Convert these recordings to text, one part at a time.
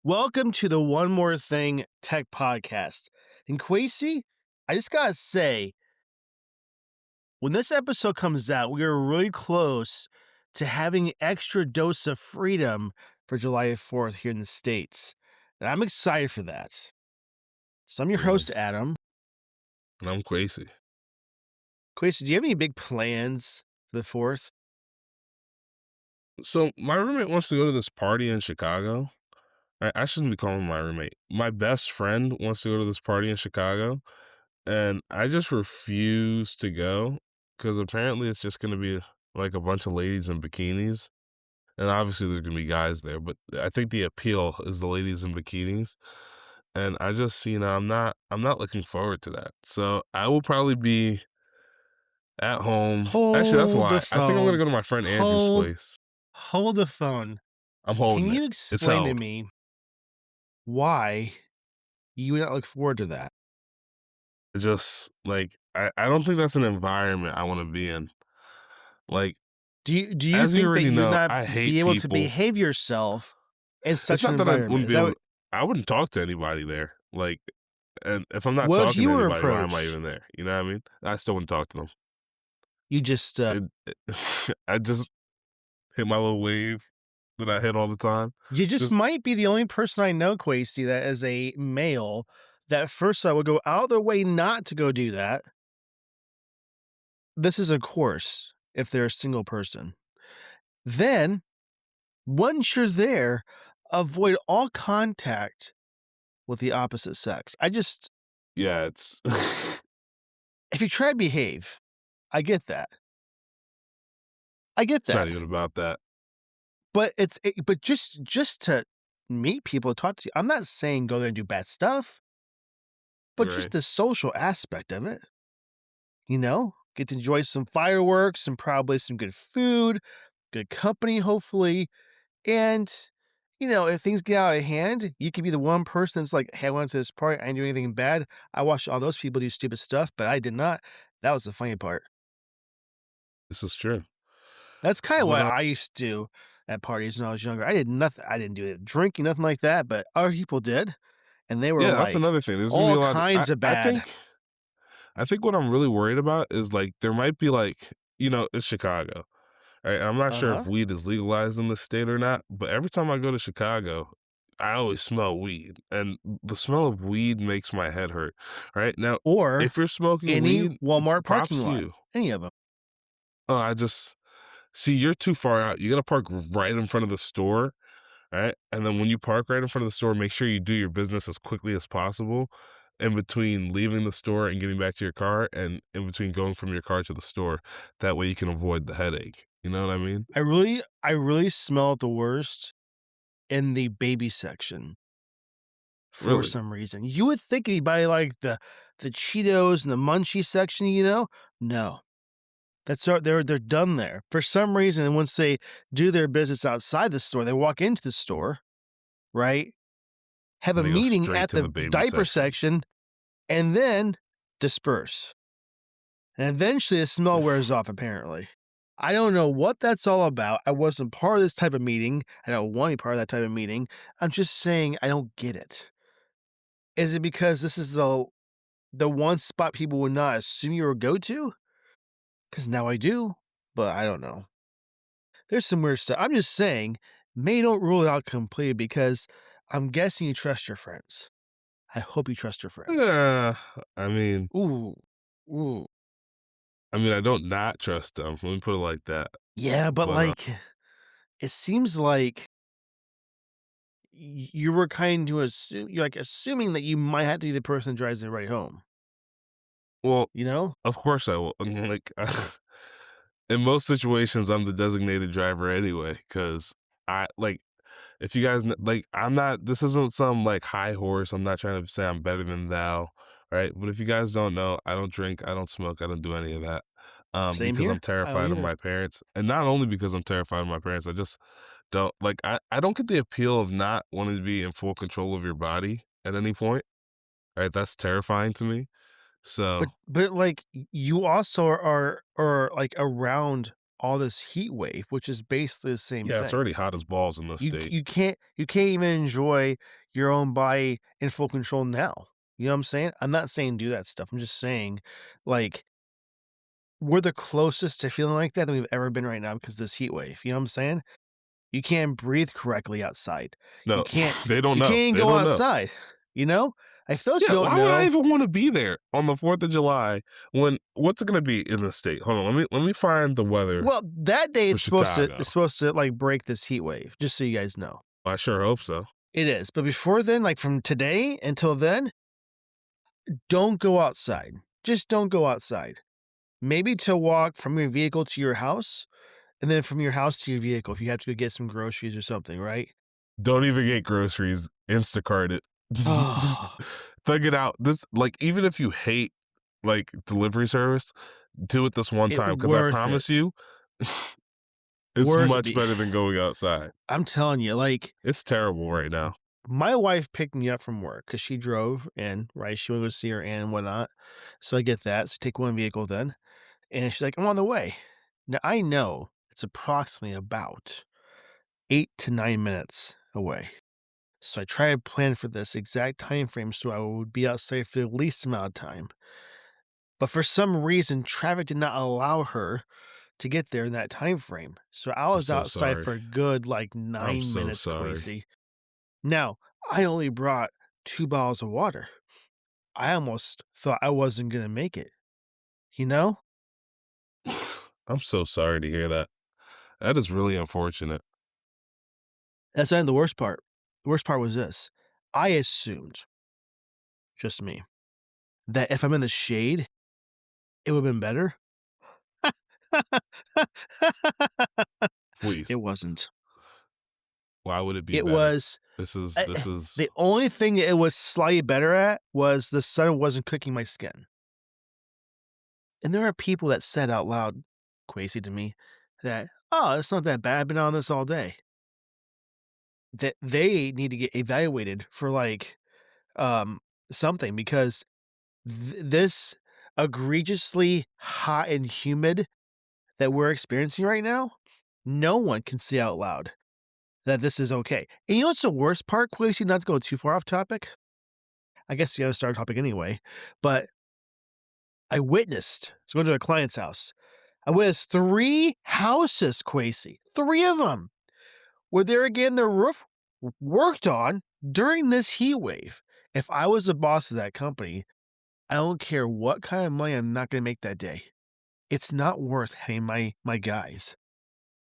Welcome to the One More Thing Tech Podcast. And Quasi, I just gotta say, when this episode comes out, we are really close to having an extra dose of freedom for July 4th here in the States. And I'm excited for that. So I'm your Freedom. host, Adam. And I'm Quasi. Quasi, do you have any big plans for the 4th? So my roommate wants to go to this party in Chicago. I shouldn't be calling him my roommate. My best friend wants to go to this party in Chicago, and I just refuse to go because apparently it's just going to be like a bunch of ladies in bikinis, and obviously there's going to be guys there. But I think the appeal is the ladies in bikinis, and I just I'm not looking forward to that. So I will probably be at home. Actually, that's a Hold the lie. I think I'm going to phone. go to my friend Andrew's Hold, place. hold the phone. I'm Can holding it. you It's explain to held. me why you would not look forward to that? Just like I don't think that's an environment I want to be in. Like, Do you as you think that already you would know, not I be hate able to people. behave yourself in It's such an not that I environment? wouldn't Is be that able what to, I wouldn't talk to anybody there. Like, and if I'm not what if talking you to were anybody, why am I approached? even there? You know what I mean? I still wouldn't talk to them. You just, It I just hit my little wave that I hit all the time. you just Just might be the only person I know, Quasi, that as a male, that first I would go out of their way not to go do that. This is a course if they're a single person. Then, once you're there, avoid all contact with the opposite sex. yeah, it's If you try to behave, I get that. I get it's not that. even about that. But but just to meet people, talk to you. I'm not saying go there and do bad stuff, but just Right. the social aspect of it. Get to enjoy some fireworks and probably some good food, good company, hopefully. And if things get out of hand, you could be the one person that's like, "Hey, I went to this party. I didn't do anything bad. I watched all those people do stupid stuff, but I did not." That was the funny part. This is true. That's kind of But what I used to do at parties when I was younger. I did nothing. I didn't do it drinking, nothing like that, but other people did. And they were yeah, that's like another thing. There's gonna be all a lot. kinds of I bad. think what I'm really worried about is like there might be like it's Chicago. Right, I'm not sure if Uh-huh. weed is legalized in the state or not, but every time I go to Chicago, I always smell weed, and the smell of weed makes my head hurt. Right now, Or if you're smoking any weed, Walmart props parking to lot. you. Any of them. I just see you're too far out. You got to park right in front of the store, right? And then when you park right in front of the store, make sure you do your business as quickly as possible in between leaving the store and getting back to your car and in between going from your car to the store. That way you can avoid the headache. You know what I mean? I really smell it the worst in the baby section for Really? some reason. You would think it'd be by like the Cheetos and the Munchie section. No. They're done there. For some reason, once they do their business outside the store, they walk into the store, right? Have a And they go meeting straight at to the the baby diaper section. section, and then disperse. And eventually the smell wears off, apparently. I don't know what that's all about. I wasn't part of this type of meeting. I don't want to be part of that type of meeting. I'm just saying I don't get it. Is it because this is the one spot people would not assume you would go to? Because now I do, but I don't know. There's some weird stuff. I'm just saying, maybe don't rule it out completely because I'm guessing you trust your friends. I hope you trust your friends. Yeah, I mean Ooh, ooh. I don't not trust them. Let me put it like that. Yeah, but But it seems like you were kind to assume, you're like assuming that you might have to be the person that drives everybody home. well, You know? of course I will. Like in most situations, I'm the designated driver anyway. Because I like if you guys like, I'm not. This isn't some like high horse. I'm not trying to say I'm better than thou, right? But if you guys don't know, I don't drink, I don't smoke, I don't do any of that. Same Because I'm here. I don't terrified of either. my parents, and not only because I'm terrified of my parents, I just don't like. I don't get the appeal of not wanting to be in full control of your body at any point. Right? That's terrifying to me. So But like you also are like around all this heat wave, which is basically the same Yeah, it's thing. already hot as balls in this You state. you can't even enjoy your own body in full control now. You know what I'm saying? I'm not saying do that stuff. I'm just saying, like, we're the closest to feeling like that we've ever been right now because of this heat wave. You know what I'm saying? You can't breathe correctly outside. You No, can't they don't you know. can't even They go don't know. outside, you know? If those who Yeah, don't why would I know, even wanna be there on the 4th of July when what's it gonna be in the state? Hold on, let me find the weather well, that day for it's Chicago. supposed to, like, break this heat wave, just so you guys know. I sure hope so. It is, but before then, like, from today until then, don't go outside. Just don't go outside. Maybe to walk from your vehicle to your house, and then from your house to your vehicle if you have to go get some groceries or something, right? Don't even get groceries, Instacart it. Just Oh, thug it out. This like, even if you hate, like, delivery service, do it this one it time because I worth promise it. you, it's Worth it much be better than going outside. I'm telling you, like, It's terrible right now. my wife picked me up from work because she drove and, right, she wanted to go see her aunt and whatnot, so I get that, so take one vehicle then, and she's like, "I'm on the way." Now, I know it's approximately about 8 to 9 minutes away, so I try to plan for this exact time frame so I would be outside for the least amount of time, but for some reason, traffic did not allow her to get there in that time frame, so I I'm was so outside sorry. for a good, like, I'm 9 so minutes, sorry. Quasi. Now, I only brought 2 bottles of water. I almost thought I wasn't gonna make it, you know? I'm so sorry to hear that. That is really unfortunate. That's not the worst part. The worst part was this. I assumed, just me, that if I'm in the shade, it would've been better. It Please, wasn't. why would it be It better? was This is the only thing it was slightly better at was the sun wasn't cooking my skin. And there are people that said out loud, crazy to me, that, "Oh, it's not that bad. I've been on this all day." That they need to get evaluated for, like, um, something because this egregiously hot and humid that we're experiencing right now, no one can say out loud that this is okay. And you know what's the worst part, Quasi, not to go too far off topic? I guess you gotta start a topic anyway, but I witnessed I was going to a client's house. I witnessed 3 houses, Quasi, 3 of them, where they're getting their roof worked on during this heat wave. If I was the boss of that company, I don't care what kind of money I'm not gonna make that day. It's not worth having my guys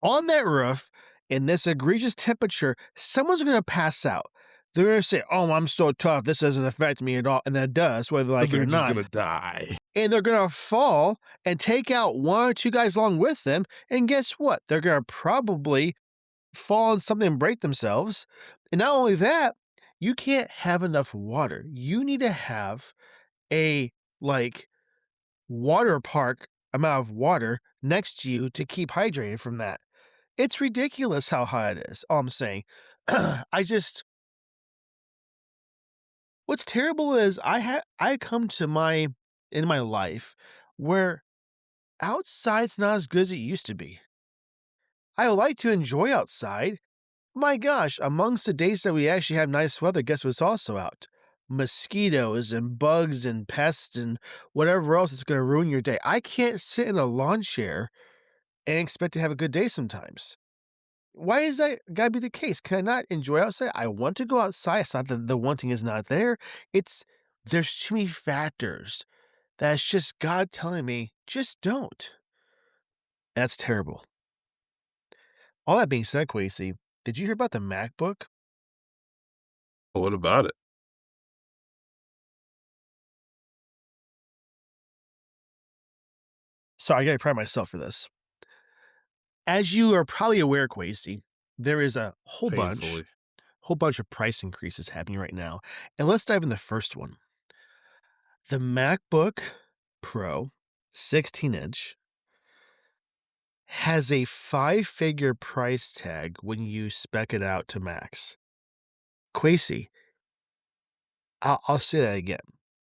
on that roof in this egregious temperature. Someone's gonna pass out. They're gonna say, "Oh, I'm so tough. This doesn't affect me at all," and that does, whether they like it they're or just not. gonna die. And they're gonna fall and take out 1 or 2 guys along with them. And guess what? They're gonna probably fall on something and break themselves. And not only that, you can't have enough water. You need to have a, like, water park amount of water next to you to keep hydrated from that. It's ridiculous how hot it is, all I'm saying. I just what's terrible is I come to my in my life where outside's not as good as it used to be. I like to enjoy outside. My gosh, amongst the days that we actually have nice weather, guess what's also out? Mosquitoes and bugs and pests and whatever else that's gonna ruin your day. I can't sit in a lawn chair and expect to have a good day sometimes. Why is that gotta be the case? Can I not enjoy outside? I want to go outside. It's not that the wanting is not there. It's there's too many factors. That's just God telling me, just don't. That's terrible. All that being said, Quasi, did you hear about the MacBook? What about it? So I gotta pride myself for this. As you are probably aware, Quasi, there is a Painfully. whole bunch of price increases happening right now. And let's dive in the first one. The MacBook Pro 16-inch has a 5-figure price tag when you spec it out to max. Quasi, I'll say that again.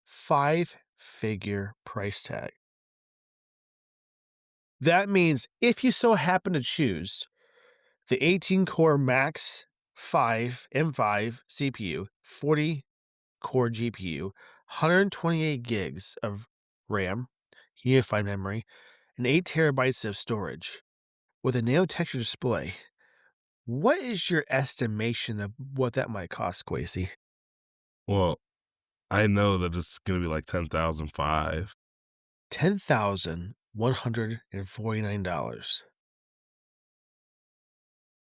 5-figure price tag. That means if you so happen to choose the 18 core Max 5 M5 CPU, 40 core GPU, 128 gigs of RAM, unified memory, and 8 terabytes of storage with a nano texture display, what is your estimation of what that might cost, Quasi? Well, I know that it's gonna be like 10,005. $10,149.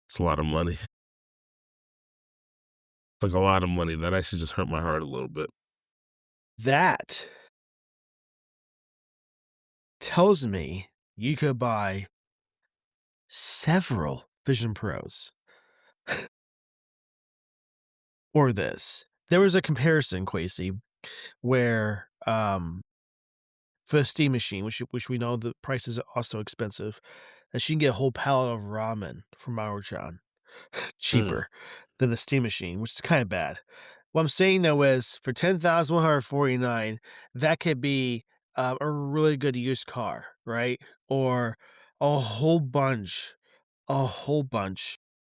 It's a lot of money. It's like a lot of money. That actually just hurt my heart a little bit. That tells me you could buy several Vision Pros or this. There was a comparison, Quasi, where for a steam machine, which we know the price is also expensive, that you can get a whole pallet of ramen from Maruchan Mm, cheaper than the steam machine, which is kind of bad. What I'm saying though is for 10,149, that could be a really good used car, right? Or a whole bunch a whole bunch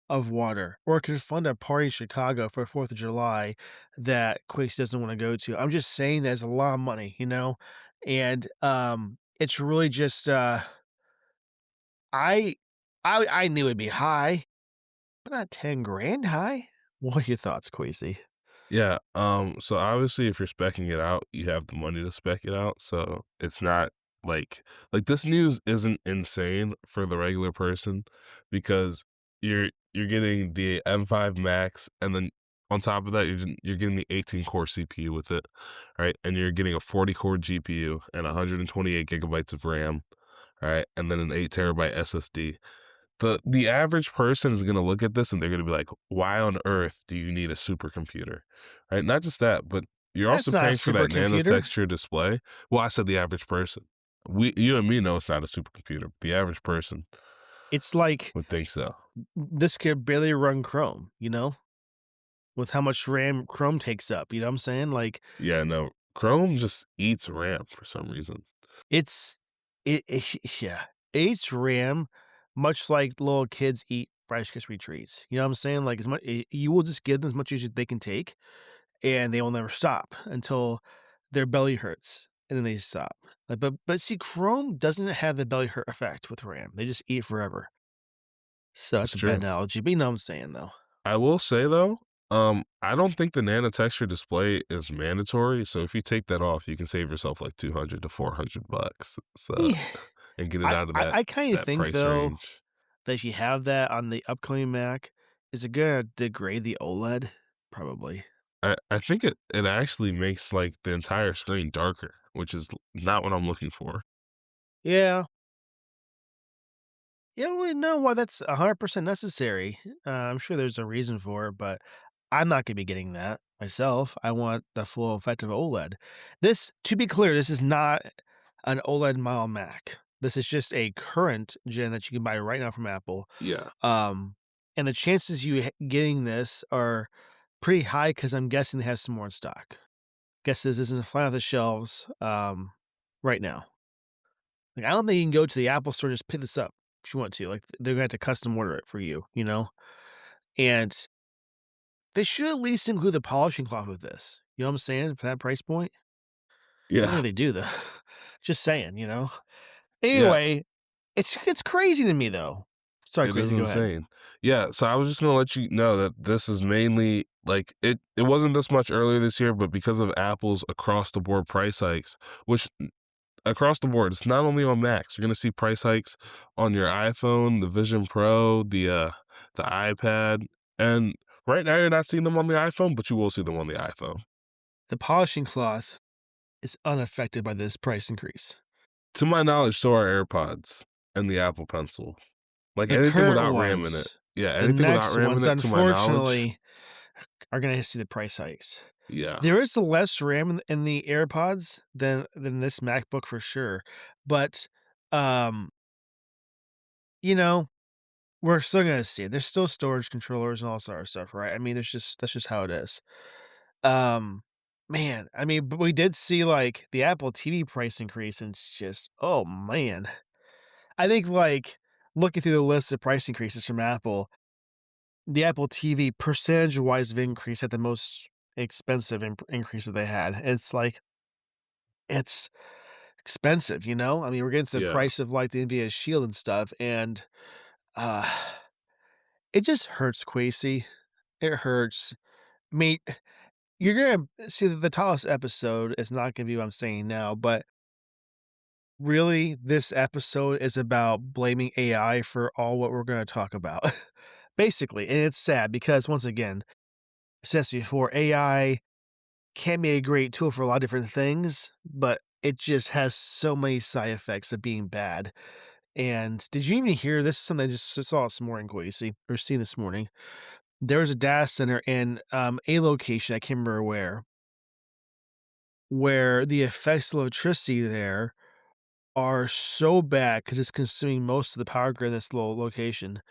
of water, or it could fund a party in Chicago for 4th of July that Quakes doesn't wanna go to. I'm just saying there's a lot of money, you know? And, it's really just, I I knew it'd be high, but not 10 grand high. What are your thoughts, Quasi? yeah, so obviously if you're speccing it out, you have the money to spec it out, so it's not like this news isn't insane for the regular person because you're getting the M5 Max, and then on top of that, you're getting the 18 core CPU with it, right? And you're getting a 40 core GPU and 128 gigabytes of RAM, right? And then an 8 terabyte SSD. The average person is gonna look at this and they're gonna be like, "Why on earth do you need a supercomputer?" Right? Not just that, but you're That's also not a paying for that nano supercomputer. texture display. Well, I said the average person. You and me know it's not a supercomputer. The average person It's like would think so. this could barely run Chrome, you know, with how much RAM Chrome takes up, you know what I'm saying? Like, Yeah, no. Chrome just eats RAM for some reason. it's yeah, it's RAM, much like little kids eat Rice Krispie treats, you know what I'm saying? Like, as much you will just give them as much as they can take, and they will never stop until their belly hurts, and then they stop. Like, but see, Chrome doesn't have the belly hurt effect with RAM, they just eat forever. So It's that's a bad true. analogy, but you know what I'm saying, though. I will say though, I don't think the nano texture display is mandatory. So if you take that off, you can save yourself like 200 to 400 bucks. So Yeah. and get it I out of I that I kinda that think, price though, range. that if you have that on the upcoming Mac, is it gonna degrade the OLED? Probably. I think it actually makes like the entire screen darker, which is not what I'm looking for. Yeah. You don't really know why that's 100% necessary. I'm sure there's a reason for it, but I'm not gonna be getting that myself. I want the full effect of OLED. This to be clear, this is not an OLED model Mac. This is just a current gen that you can buy right now from Apple. Yeah. Um, and the chances you getting this are pretty high because 'cause I'm guessing they have some more in stock. Guess this isn't flying off the shelves, right now. Like, I don't think you can go to the Apple Store and just pick this up if you want to, like, they're gonna have to custom order it for you, you know? And they should at least include the polishing cloth with this, you know what I'm saying, for that price point? I don't Yeah. think they do, though. Just saying, you know? Yeah. Anyway, it's crazy to me, though. Sorry, It is crazy, go ahead. insane. Yeah, so I was just gonna let you know that this is mainly like it wasn't this much earlier this year, but because of Apple's across the board price hikes, which across the board, it's not only on Macs. You're gonna see price hikes on your iPhone, the Vision Pro, the iPad, and right now you're not seeing them on the iPhone, but you will see them on the iPhone. The polishing cloth is unaffected by this price increase. To my knowledge, so are AirPods and the Apple Pencil. Like The anything current without RAM in it. ones, Yeah, the anything without next RAM in ones, it, to my knowledge, unfortunately, are gonna see the price hikes. yeah. There is less RAM in the AirPods than this MacBook for sure, but, um, you know, we're still gonna see it. There's still storage controllers and all sort of stuff, right? I mean, there's just that's just how it is. Um, man, I mean, but we did see, like, the Apple TV price increase, and it's just, oh, man. I think, like, looking through the list of price increases from Apple, the Apple TV percentage-wise of increase had the most expensive increase that they had. It's like, it's expensive, you know? I mean, we're getting to the Yeah. price of, like, the NVIDIA Shield and stuff, and, uh, it just hurts, Quasey. It hurts. I mean, you're gonna see the tallest episode is not gonna be what I'm saying now, but really, this episode is about blaming AI for all what we're gonna talk about, basically, and it's sad because, once again, I said this before, AI can be a great tool for a lot of different things, but it just has so many side effects of being bad. And did you even hear this? Is something I just saw this morning, Quasey, or seen this morning. There was a data center in a location, I can't remember where the effects of electricity there are so bad because it's consuming most of the power grid in this little location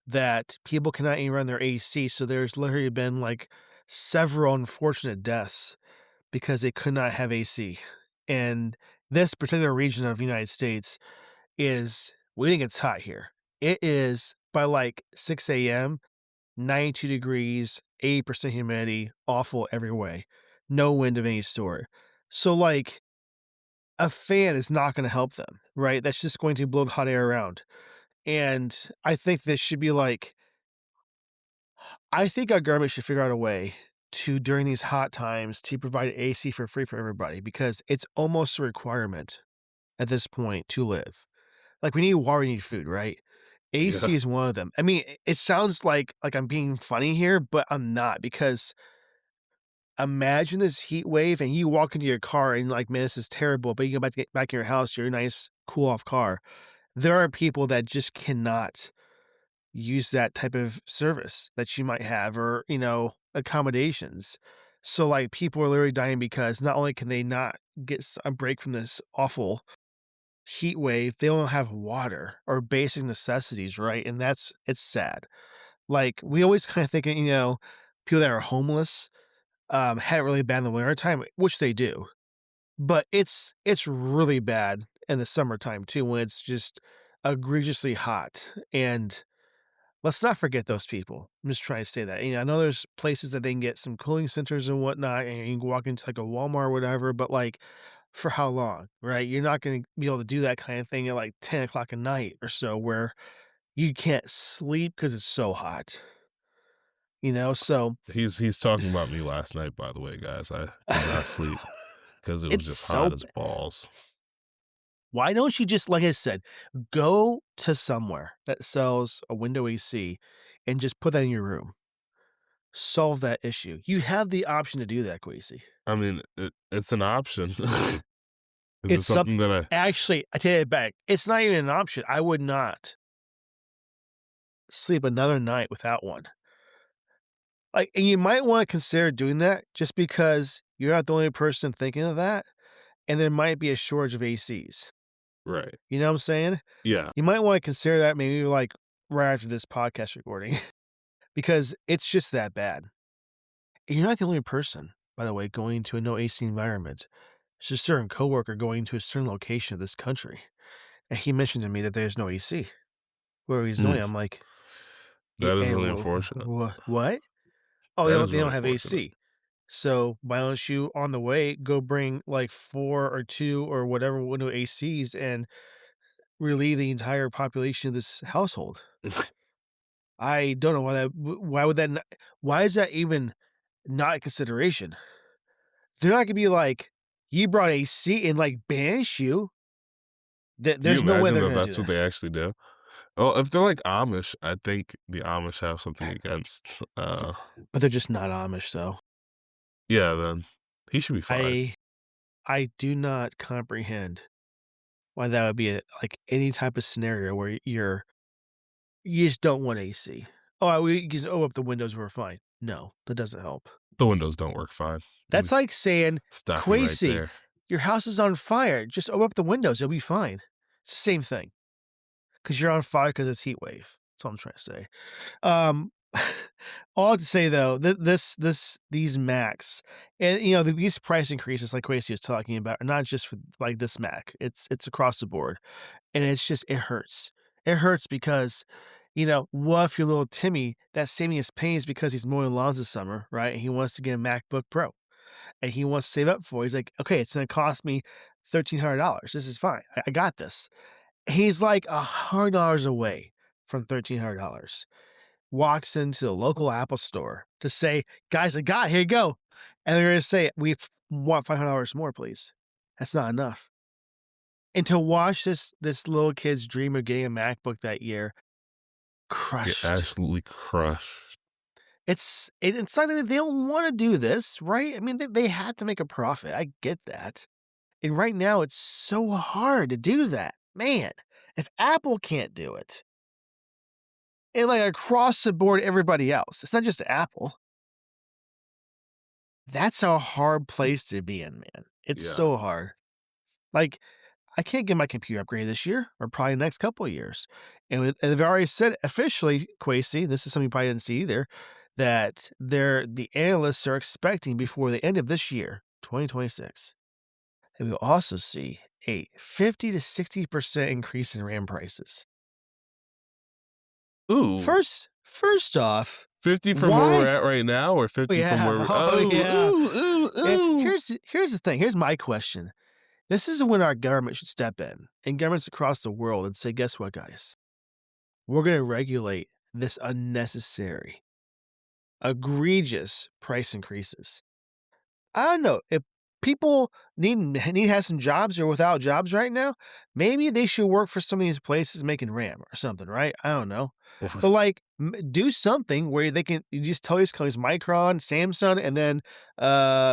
that people cannot even run their AC. So there's literally been like several unfortunate deaths because they could not have AC. And this particular region of the United States is, we think it's hot here. It is by like 6 a.m., 92 degrees, 80% humidity, awful every way. No wind of any sort. So, like, a fan is not going to help them, right? That's just going to blow the hot air around. And I think this should be like, I think our government should figure out a way to, during these hot times, to provide AC for free for everybody because it's almost a requirement at this point to live. Like, we need water, we need food, right? Yeah. AC is one of them. I mean, it sounds like I'm being funny here, but I'm not because imagine this heat wave and you walk into your car and like, man, this is terrible, but you go back to get back in your house to your nice, cool off car. There are people that just cannot use that type of service that you might have or, accommodations. So, like, people are literally dying because not only can they not get a break from this awful heat wave, they don't have water or basic necessities, right? And it's sad. Like, we always kind of think, people that are homeless had it really bad in the wintertime, which they do. But it's really bad in the summertime too, when it's just egregiously hot. And let's not forget those people. I'm just trying to say that. I know there's places that they can get some cooling centers and whatnot, and you can walk into like a Walmart or whatever, but like for how long, right? You're not going to be able to do that kind of thing at like 10 o'clock at night or so where you can't sleep because it's so hot, So He's talking about me last night, by the way, guys. I could not sleep because it was it's just so. hot as balls. Why don't you just, like I said, go to somewhere that sells a window AC and just put that in your room? Solve that issue. You have the option to do that, Quasey. I mean, it's an option. Is it It's something something. that I Actually, I take it back. It's not even an option. I would not sleep another night without one. Like, and you might want to consider doing that just because you're not the only person thinking of that, and there might be a shortage of ACs. right. You know what I'm saying? Yeah. You might want to consider that maybe like right after this podcast recording because it's just that bad. And you're not the only person, by the way, going to a no AC environment. There's a certain coworker going to a certain location of this country, and he mentioned to me that there's no AC where he's going. Mm, I'm like, that is "Eh, really unfortunate. what? Oh, they That don't is they really don't have unfortunate. AC. So why don't you on the way go bring like 4 or 2 or whatever window ACs and relieve the entire population of this household?" I don't know why would that not, why is that even not a consideration? They're not gonna be like, "You brought AC and, like, banish you." Can you There's no way imagine they're that gonna do that's what that. they actually do? Oh, if they're like Amish, I think the Amish have something against, But they're just not Amish, though. yeah, then he should be fine. I I do not comprehend why that would be like, any type of scenario where you just don't want AC. "Oh, we just open up the windows, we're fine." No, that doesn't help. The windows don't work fine. Let me That's like saying, stop you right "Quasi, there. your house is on fire. Just open up the windows, it'll be fine." It's the same thing because 'cause you're on fire because it's heat wave. That's all I'm trying to say. Um, all I have to say though, these Macs and, these price increases like Quasi is talking about are not just for, like, this Mac. It's across the board. and it's just it hurts. It hurts because, what if your little Timmy that's saving his pennies because he's mowing lawns this summer, right? And he wants to get a MacBook Pro, and he wants to save up for it. He's like, "Okay, it's gonna cost me $1,300. This is fine. I got this." He's like $100 away from $1,300. Walks into the local Apple store to say, "Guys, I got it. Here you go." And they're gonna say, "We want $500 more, please." That's not enough. And to watch this little kid's dream of getting a MacBook that year Get crushed. absolutely crushed. It's not that they don't wanna do this, right? I mean, they had to make a profit. I get that. And right now, it's so hard to do that. Man, if Apple can't do it, and, like, across the board, everybody else, it's not just Apple. That's a hard place to be in, man. It's Yeah. so hard. Like, I can't get my computer upgraded this year or probably the next couple of years. And they've already said officially, Quasi, this is something you probably didn't see either, that the analysts are expecting before the end of this year, 2026, that we'll also see a 50 to 60% increase in RAM prices. Ooh, First off, 50 from where we're why? at right now or Oh 50 from where yeah, we're oh oh, yeah. ooh, ooh, ooh. Here's the thing. Here's my question. This is when our government should step in and governments across the world and say, guess what, guys? We're going to regulate this unnecessary, egregious price increases. I don't know if people need to have some jobs or without jobs right now. Maybe they should work for some of these places making RAM or something, right? I don't know, but like do something where they can. You just tell these companies, Micron, Samsung, and then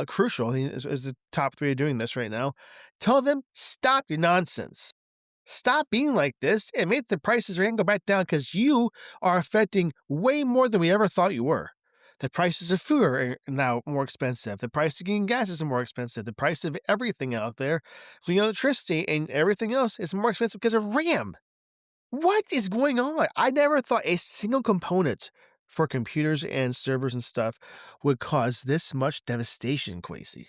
Crucial I think is the top three doing this right now. Tell them stop your nonsense. Stop being like this and make the prices rate go back down because you are affecting way more than we ever thought you were. The prices of food are now more expensive. The price of getting gas is more expensive. The price of everything out there, including electricity and everything else, is more expensive because of RAM. What is going on? I never thought a single component for computers and servers and stuff would cause this much devastation, Quasi.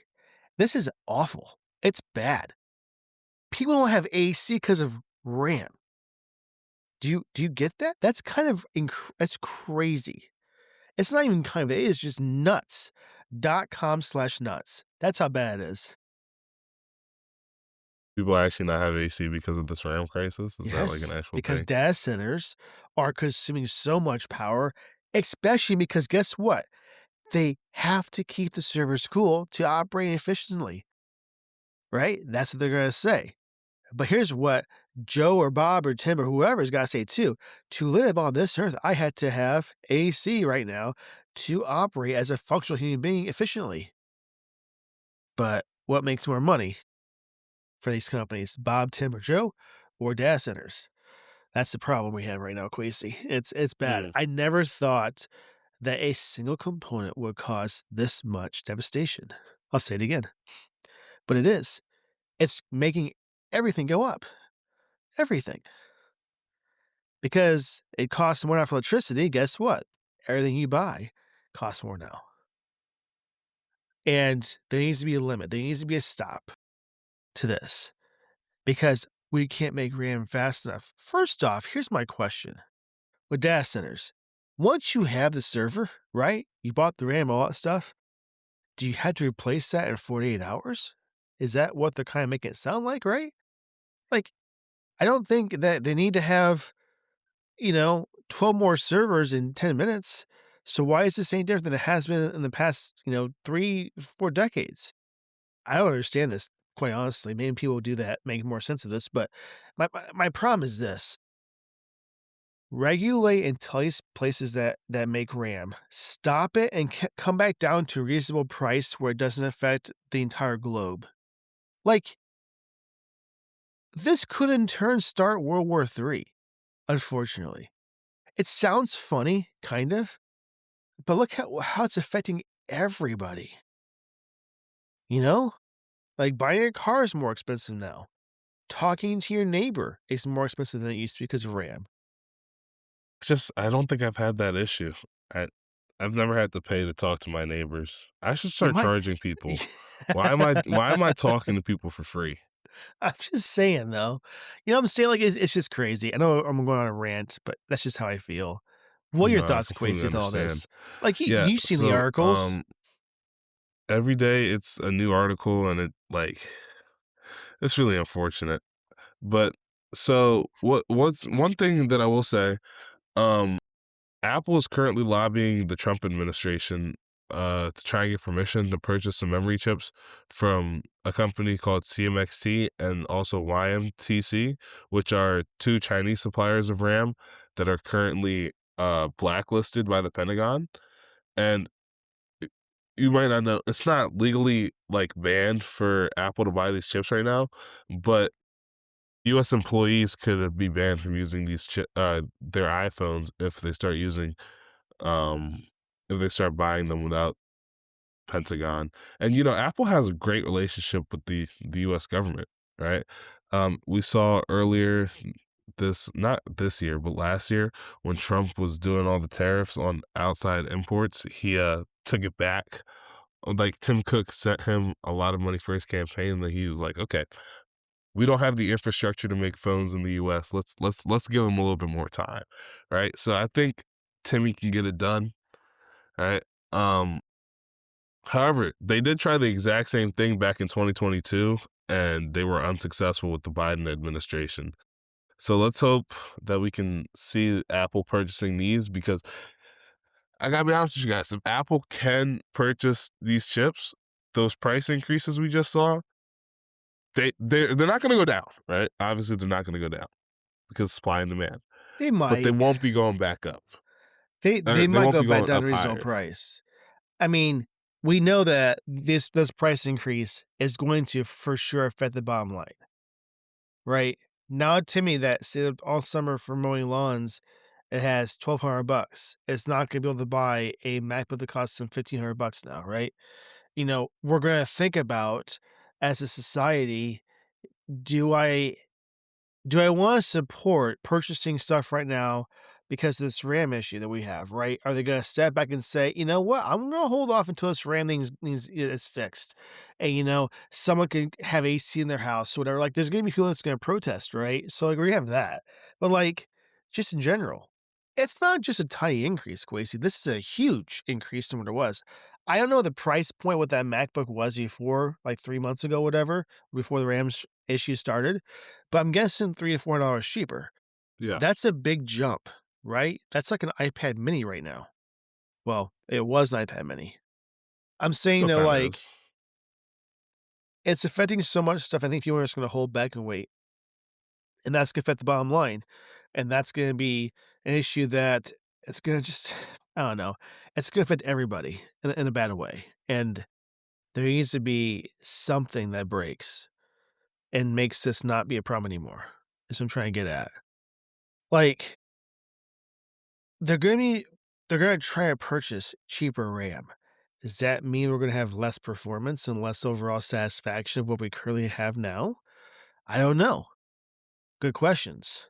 This is awful. It's bad. People don't have AC because of RAM. Do you get that? That's kind of that's crazy. It's not even kind of, it is just nuts. .com/nuts. That's how bad it is. People actually not have AC because of this RAM crisis? Is that like an Yes, actual because thing? data centers are consuming so much power, especially because guess what? They have to keep the servers cool to operate efficiently, right? That's what they're going to say. But here's what Joe or Bob or Tim or whoever's got to say too. To live on this earth, I had to have AC right now to operate as a functional human being efficiently. But what makes more money for these companies? Bob, Tim, or Joe, or data centers? That's the problem we have right now, Quasi. It's bad. Mm. I never thought that a single component would cause this much devastation. I'll say it again. But it is. It's making everything go up. Everything. Because it costs more now for electricity, guess what? Everything you buy costs more now. And there needs to be a limit. There needs to be a stop to this because we can't make RAM fast enough. First off, here's my question with data centers. Once you have the server, right? You bought the RAM, all that stuff. Do you have to replace that in 48 hours? Is that what they're kind of making it sound like, right? Like, I don't think that they need to have 12 more servers in 10 minutes. So why is this any different than it has been in the past, 3, 4 decades? I don't understand this, quite honestly. Maybe people will do that, make more sense of this. But my problem is this. Regulate and tell these places that make RAM. Stop it and come back down to a reasonable price where it doesn't affect the entire globe. Like, this could in turn start World War III, unfortunately. It sounds funny, kind of, but look how it's affecting everybody. You know? Like buying a car is more expensive now. Talking to your neighbor is more expensive than it used to be because of RAM. It's just I don't think I've had that issue. I I've never had to pay to talk to my neighbors. I should You start might charging people. Why am I talking to people for free? I'm just saying though. You know what I'm saying? Like it's just crazy. I know I'm going on a rant, but that's just how I feel. What are your No, I thoughts, completely Quasi, with all understand. this? Like Yeah, you've seen the so, articles. every day it's a new article and it's really unfortunate. But so what's one thing that I will say, um, Apple is currently lobbying the Trump administration to try and get permission to purchase some memory chips from a company called CMXT and also YMTC, which are two Chinese suppliers of RAM that are currently blacklisted by the Pentagon. And you might not know it's not legally like banned for Apple to buy these chips right now, but US employees could be banned from using their iPhones um if they start buying them without Pentagon. And Apple has a great relationship with the US government, right? We saw earlier this not this year, but last year when Trump was doing all the tariffs on outside imports, he took it back. Like Tim Cook sent him a lot of money for his campaign that he was like, okay, we don't have the infrastructure to make phones in the US. Let's give him a little bit more time. Right. So I think Timmy can get it done. Right. Um, However, they did try the exact same thing back in 2022 and they were unsuccessful with the Biden administration. So let's hope that we can see Apple purchasing these because I gotta be honest with you guys, if Apple can purchase these chips, those price increases we just saw, they're not gonna go down, right? Obviously, they're not gonna go down because supply and demand, They but they might. won't be going back up. They They might won't go be back going down up to reasonable higher. price. I mean, we know that this price increase is going to for sure affect the bottom line, right? Now, Timmy that saved all summer for mowing lawns, it has $1,200. It's not gonna be able to buy a MacBook that costs him $1,500 now, right? We're gonna think about as a society, do I do I wanna support purchasing stuff right now because of this RAM issue that we have, right? Are they gonna step back and say, "You know what? I'm gonna hold off until this RAM thing is fixed." And, someone can have AC in their house or whatever, like, there's gonna be people that's gonna protest, right? So, like, we have that. But, like, just in general, it's not just a tiny increase, Quasi. This is a huge increase from what it was. I don't know the price point what that MacBook was before, like, 3 months ago, whatever, before the RAM issue started, but I'm guessing $3 to $4 cheaper. Yeah, That's a big jump, right? That's like an iPad mini right now. Well, it was an iPad mini. I'm saying still though, kind of is. like, it's affecting so much stuff, I think people are just gonna hold back and wait, and that's gonna affect the bottom line, and that's gonna be an issue that it's gonna just I don't know, it's gonna affect everybody in a bad way, and there needs to be something that breaks and makes this not be a problem anymore, is what I'm trying to get at. Like, They're gonna be they're gonna try to purchase cheaper RAM. Does that mean we're gonna have less performance and less overall satisfaction of what we currently have now? I don't know. Good questions.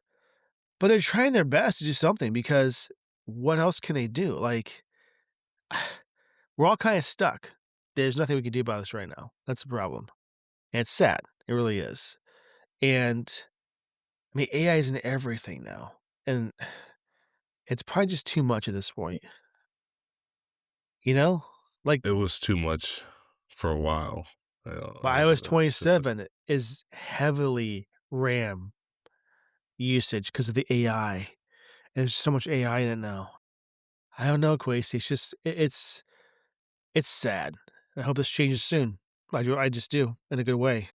But they're trying their best to do something because what else can they do? Like, we're all kind of stuck. There's nothing we can do about this right now. That's the problem. And it's sad. It really is. And I mean, AI is in everything now. And it's probably just too much at this point. You know? Like It was too much for a while. But I'll give iOS that specific. 27 is heavily RAM usage because of the AI, and there's so much AI in it now. I don't know, Quasi, it's just it's sad. I hope this changes soon. I just do, in a good way.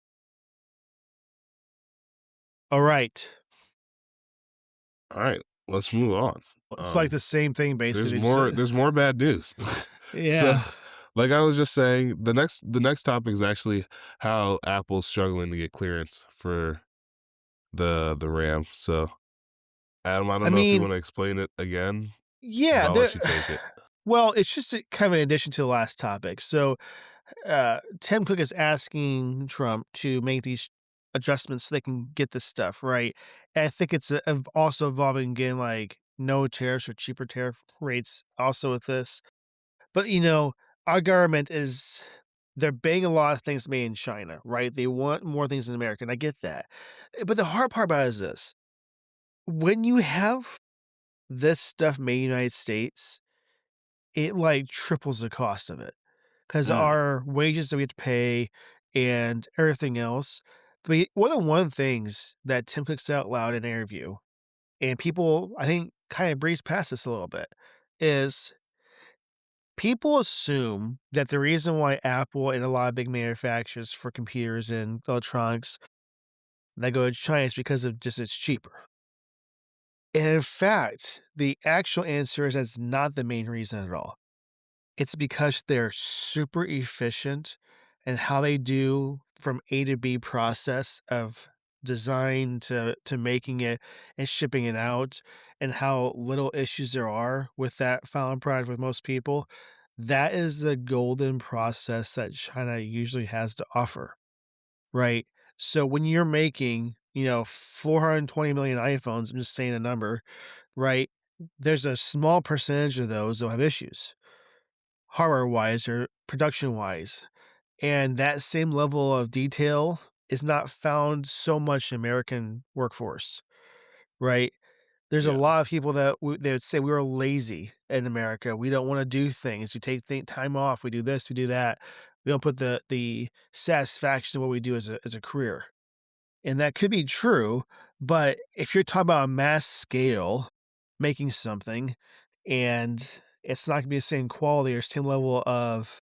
Alright. All right, let's move on. It's like the same thing There's basically, just more. There's more bad news. So, yeah. like I was just saying, the next topic is actually how Apple's struggling to get clearance for the RAM. So, Adam, I I don't know if you mean, want to explain it again, but yeah, I'll let you take it. well, it's just a kind of an addition to the last topic. So, Tim Cook is asking Trump to make these adjustments so they can get this stuff right. And I think it's also involving getting like no tariffs or cheaper tariff rates also with this. But our government is. they're banning a lot of things made in China, right? They want more things in America, and I get that. But the hard part about it is this: when you have this stuff made in the United States, it, like, triples the cost of it, because Mm, our wages that we have to pay and everything else. But one of the things that Tim Cook said out loud in an interview, and people, I think, kinda breeze past this a little bit, is people assume that the reason why Apple and a lot of big manufacturers for computers and electronics that go to China is because of just it's cheaper. And in fact, the actual answer is that's not the main reason at all. It's because they're super efficient in how they do from A to B process of design to making it and shipping it out, and how little issues there are with that final product with most people. That is the golden process that China usually has to offer, right? So when you're making, 420 million iPhones, I'm just saying a number, right? There's a small percentage of those that'll have issues hardware-wise or production-wise, and that same level of detail is not found so much in American workforce, right? There's a yeah. lot of people that they would say we were lazy in America. We don't wanna do things. We take time off. We do this, we do that. We don't put the satisfaction of what we do as a career, and that could be true, but if you're talking about a mass scale making something, and it's not gonna be the same quality or same level of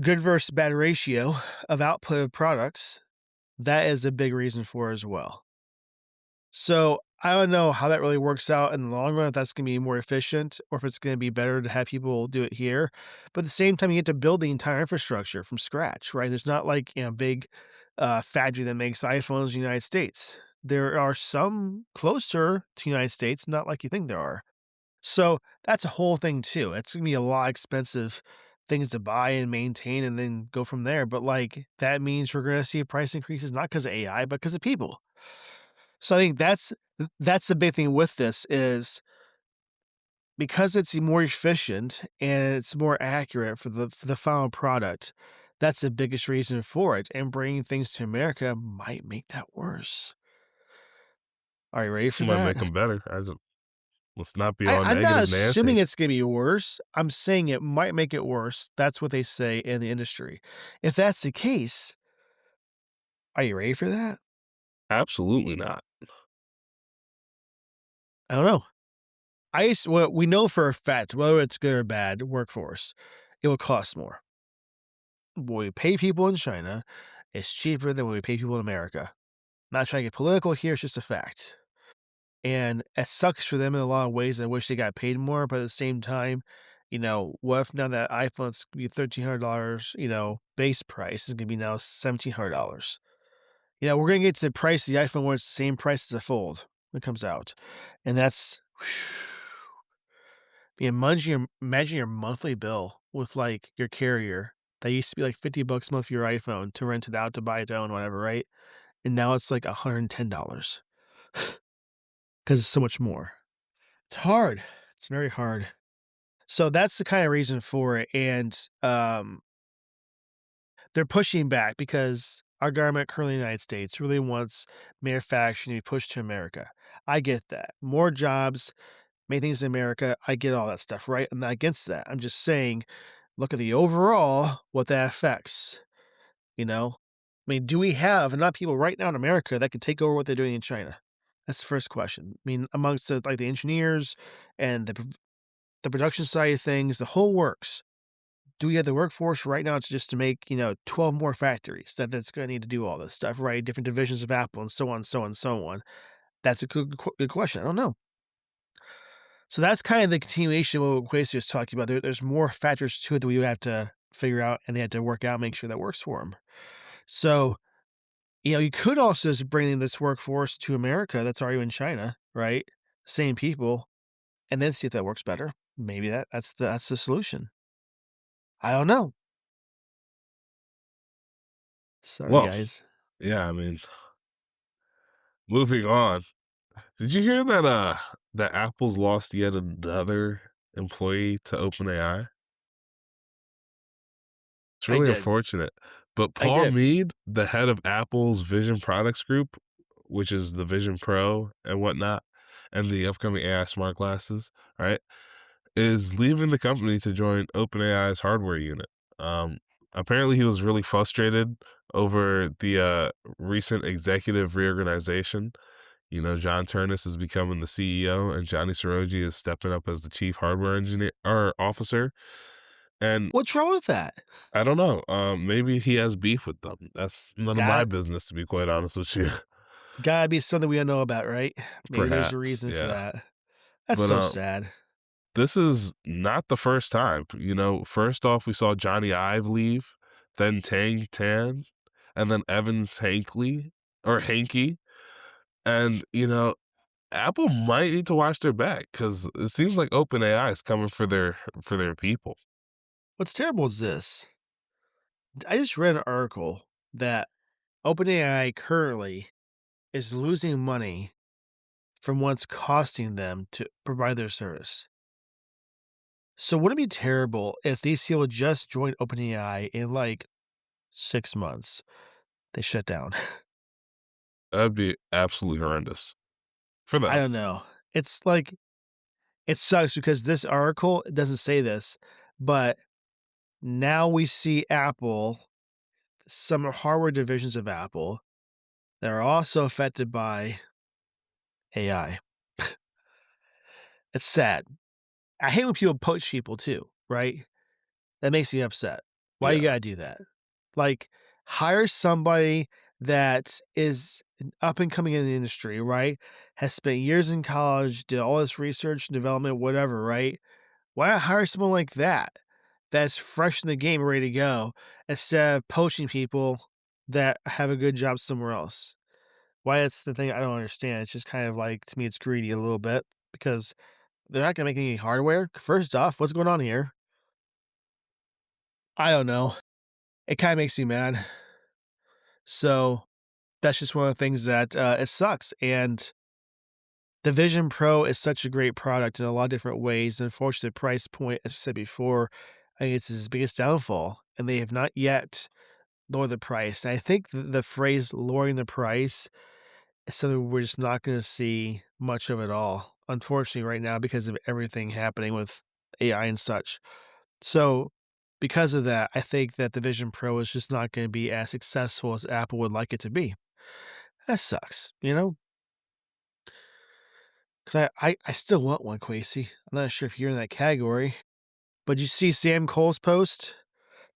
good versus bad ratio of output of products, that is a big reason for it as well. So, I don't know how that really works out in the long run, if that's gonna be more efficient or if it's gonna be better to have people do it here. But at the same time, you get to build the entire infrastructure from scratch, right? There's not like, big, factory that makes iPhones in the United States. There are some closer to United States, not like you think there are. So, that's a whole thing too. It's gonna be a lot expensive things to buy and maintain and then go from there, but, like, that means we're gonna see price increases not because of AI, but because of people. So, I think that's the big thing with this is because it's more efficient and it's more accurate for the final product, that's the biggest reason for it, and bringing things to America might make that worse. Are you ready for Might that? make them better. Let's not be all I'm not negative assuming Nancy. it's gonna be worse. I'm saying it might make it worse. That's what they say in the industry. If that's the case, are you ready for that? Absolutely not. I don't know. Well, we know for a fact, whether it's good or bad, workforce, it will cost more. What we pay people in China is cheaper than what we pay people in America. Not trying to get political here, it's just a fact. And it sucks for them in a lot of ways. I wish they got paid more, but at the same time, what if now that iPhone's gonna be $1,300, base price is gonna be now $1,700? We're gonna get to the price of the iPhone where it's the same price as a Fold when it comes out. And that's imagine your monthly bill with like your carrier that used to be like $50 a month for your iPhone to rent it out to buy it own, whatever, right? And now it's like $110 because it's so much more. It's hard. It's very hard. So that's the kind of reason for it, and, they're pushing back because our government currently in the United States really wants manufacturing to be pushed to America. I get that. More jobs, make things in America, I get all that stuff, right? I'm not against that. I'm just saying, look at the overall, what that affects, you know? I mean, do we have enough people right now in America that can take over what they're doing in China? That's the first question. I mean, amongst the engineers and the production side of things, the whole works. Do we have the workforce right now to just to make, 12 more factories that's gonna need to do all this stuff, right? Different divisions of Apple and so on, so on, so on. That's a good question. I don't know. So that's kind of the continuation of what Quasi was talking about. There's more factors to it that we have to figure out and they have to work out, make sure that works for them. So, you could also just bring in this workforce to America that's already in China, right? Same people, and then see if that works better. Maybe that's the solution. I don't know. Sorry, Well, guys. yeah, I mean, moving on. Did you hear that Apple's lost yet another employee to OpenAI? It's I really did. unfortunate. But I Paul did. Mead, the head of Apple's Vision Products Group, which is the Vision Pro and whatnot, and the upcoming AI smart glasses, right, is leaving the company to join OpenAI's hardware unit. Um, Apparently, he was really frustrated over the recent executive reorganization. John Turnus is becoming the CEO, and Johnny Soroji is stepping up as the chief hardware engineer or officer. And What's wrong with that? I don't know. Maybe he has beef with them. That's none of my Got business, to be quite honest with you. gotta be something we don't know about, right? Maybe there's a Perhaps, reason for yeah. that. That's But so sad. this is not the first time. First off, we saw Johnny Ive leave, then Tang Tan, and then Evans Hankley or Hanky. And Apple might need to watch their back because it seems like OpenAI is coming for their people. What's terrible is this. I just read an article that OpenAI currently is losing money from what's costing them to provide their service. So wouldn't it be terrible if these people just joined OpenAI in like 6 months? They shut down. That'd be absolutely horrendous for I them. don't know. It's like it sucks because this article doesn't say this, but now we see Apple, some hardware divisions of Apple that are also affected by AI. It's sad. I hate when people poach people too, right? That makes me upset. Why you Yeah, gotta do that? Like, hire somebody that is up and coming in the industry, right? Has spent years in college, did all this research and development, whatever, right? Why not hire someone like that that's fresh in the game, ready to go, instead of poaching people that have a good job somewhere else? Why that's the thing I don't understand. It's just kind of like, to me, it's greedy a little bit because they're not gonna make any hardware. First off, what's going on here? I don't know. It kinda makes me mad. So, that's just one of the things that, it sucks, and the Vision Pro is such a great product in a lot of different ways. Unfortunately, the price point, as I said before, I think it's his biggest downfall, and they have not yet lowered the price. And I think the phrase "lowering the price" is something we're just not gonna see much of at all, unfortunately, right now because of everything happening with AI and such. So, because of that, I think that the Vision Pro is just not gonna be as successful as Apple would like it to be. That sucks, you know? 'Cause I still want one, Quasey. I'm not sure if you're in that category, but you see Sam Cole's post?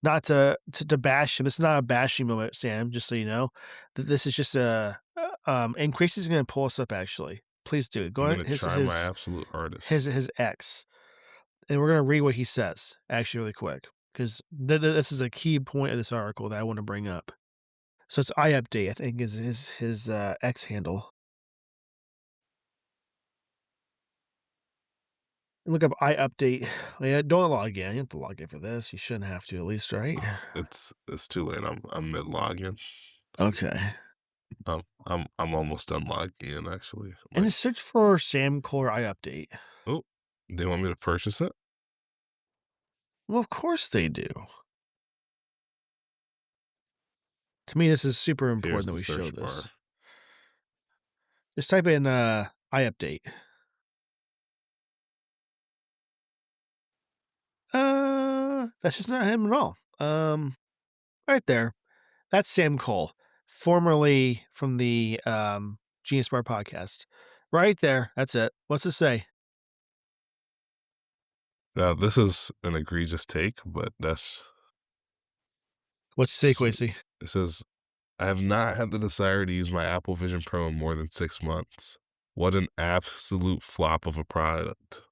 Not to bash him. It's not a bashing moment, Sam, just so you know. This is just and Quasey's gonna pull us up actually. Please do. Go I'm ahead gonna try my absolute hardest. his ex, and we're gonna read what he says actually really quick because this is a key point of this article that I want to bring up. So it's iUpdate, I think is his X handle. Look up iUpdate. Yeah, don't log in. You have to log in for this. You shouldn't have to, at least, right? It's too late. I'm mid login. Okay. I'm almost done logging in actually. And Like, just search for Sam Kohler iUpdate. oh, they want me to purchase it? Well, of course they do. To me, this is super Here's important that the we show search bar. this. Just type in iUpdate. That's just not him at all. Right there. That's Sam Cole, formerly from the Genius Bar podcast. Right there. That's it. What's it say? Now this is an egregious take, but that's What's it say, sweet. Quasey? It says, "I have not had the desire to use my Apple Vision Pro in more than 6 months. What an absolute flop of a product."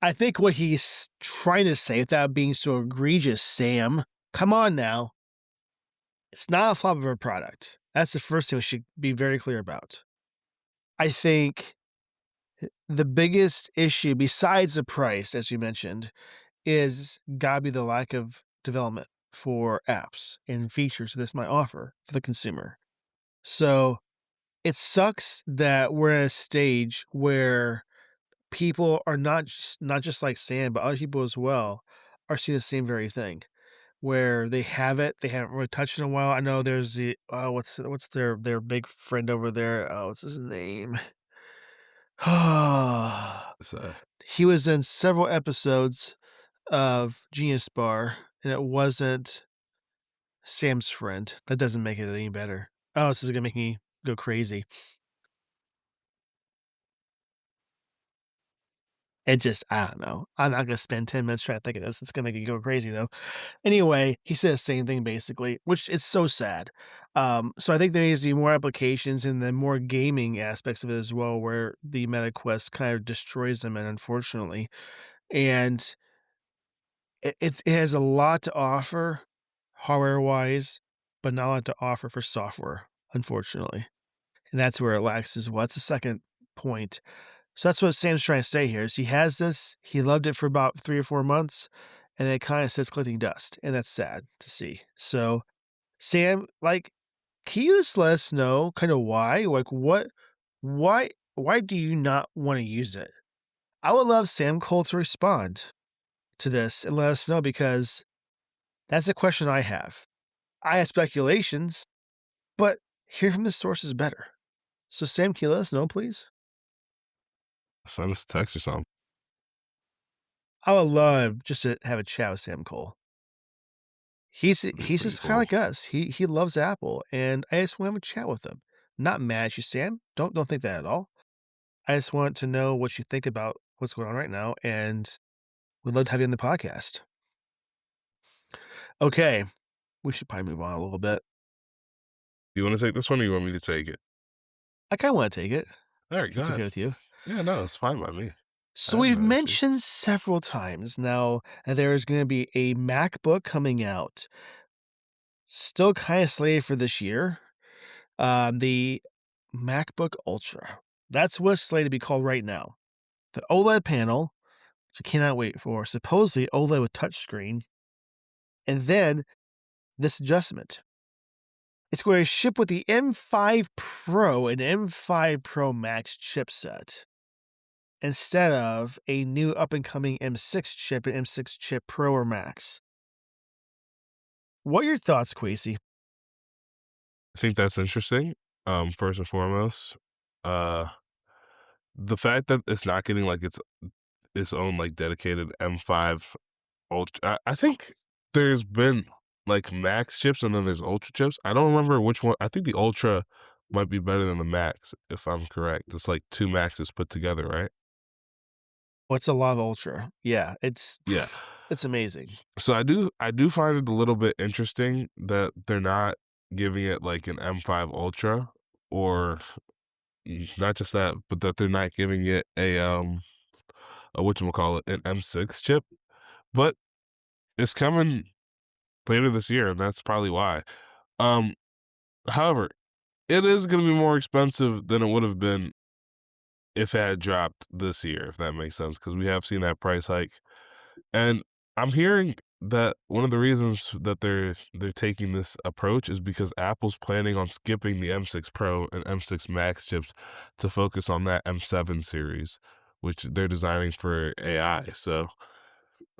I think what he's trying to say without being so egregious, Sam. Come on now. It's not a flop of a product. That's the first thing we should be very clear about. I think the biggest issue, besides the price, as we mentioned, is gotta be the lack of development for apps and features this might offer for the consumer. So it sucks that we're at a stage where people are not just like Sam, but other people as well are seeing the same very thing. where they have it. They haven't really touched it in a while. I know there's the what's their big friend over there? Oh, what's his name? So, He was in several episodes of Genius Bar, and it wasn't Sam's friend. That doesn't make it any better. Oh, this is gonna make me go crazy. It just I don't know. I'm not gonna spend 10 minutes trying to think of this. It's gonna make me go crazy though. Anyway, he said the same thing basically, which is so sad. So I think there needs to be more applications and then more gaming aspects of it as well, where the MetaQuest kind of destroys them, and unfortunately, and it has a lot to offer hardware wise, but not a lot to offer for software, unfortunately, and that's where it lacks as well. That's the second point. So that's what Sam's trying to say here is he has this, he loved it for about 3 or 4 months, and then it kinda sits collecting dust, and that's sad to see. So, Sam, like, can you just let us know kinda why? Like, why do you not wanna use it? I would love Sam Cole to respond to this and let us know because that's a question I have. I have speculations, but hearing from the source is better. So, Sam, can you let us know, please? send us a text or something. I would love just to have a chat with Sam Cole. That'd be He's pretty just kinda cool. like us. He loves Apple, and I just wanna have a chat with him. Not mad at you, Sam. Don't think that at all. I just want to know what you think about what's going on right now, and we'd love to have you on the podcast. Okay, we should probably move on a little bit. Do you wanna take this one or you want me to take it? I kinda wanna take it, Alright, if go it's okay ahead. with you. Yeah, no, it's fine by me. I So have we've no issue. mentioned several times now that there is gonna be a MacBook coming out, still kinda slated for this year. The MacBook Ultra. That's what's slated to be called right now. The OLED panel, which I cannot wait for, supposedly OLED with touchscreen, and then this adjustment. It's going to ship with the M5 Pro and M5 Pro Max chipset instead of a new up and coming M6 chip and M6 chip Pro or Max. What are your thoughts, Quasey? I think that's interesting, first and foremost. Uh, the fact that it's not getting, like, its own, like, dedicated M5 Ultra. I think there's been, like, Max chips and then there's Ultra chips. I don't remember which one. I think the Ultra might be better than the Max, if I'm correct. It's like 2 Maxes put together, right? What's a Lava Ultra? Yeah, it's Yeah. it's amazing. So I do find it a little bit interesting that they're not giving it, like, an M5 Ultra or not just that, but that they're not giving it a whatchamacallit, an M6 chip, but it's coming later this year, and that's probably why. Um, However, it is gonna be more expensive than it would have been if it had dropped this year, if that makes sense, because we have seen that price hike. And I'm hearing that one of the reasons that they're taking this approach is because Apple's planning on skipping the M6 Pro and M6 Max chips to focus on that M7 series, which they're designing for AI. So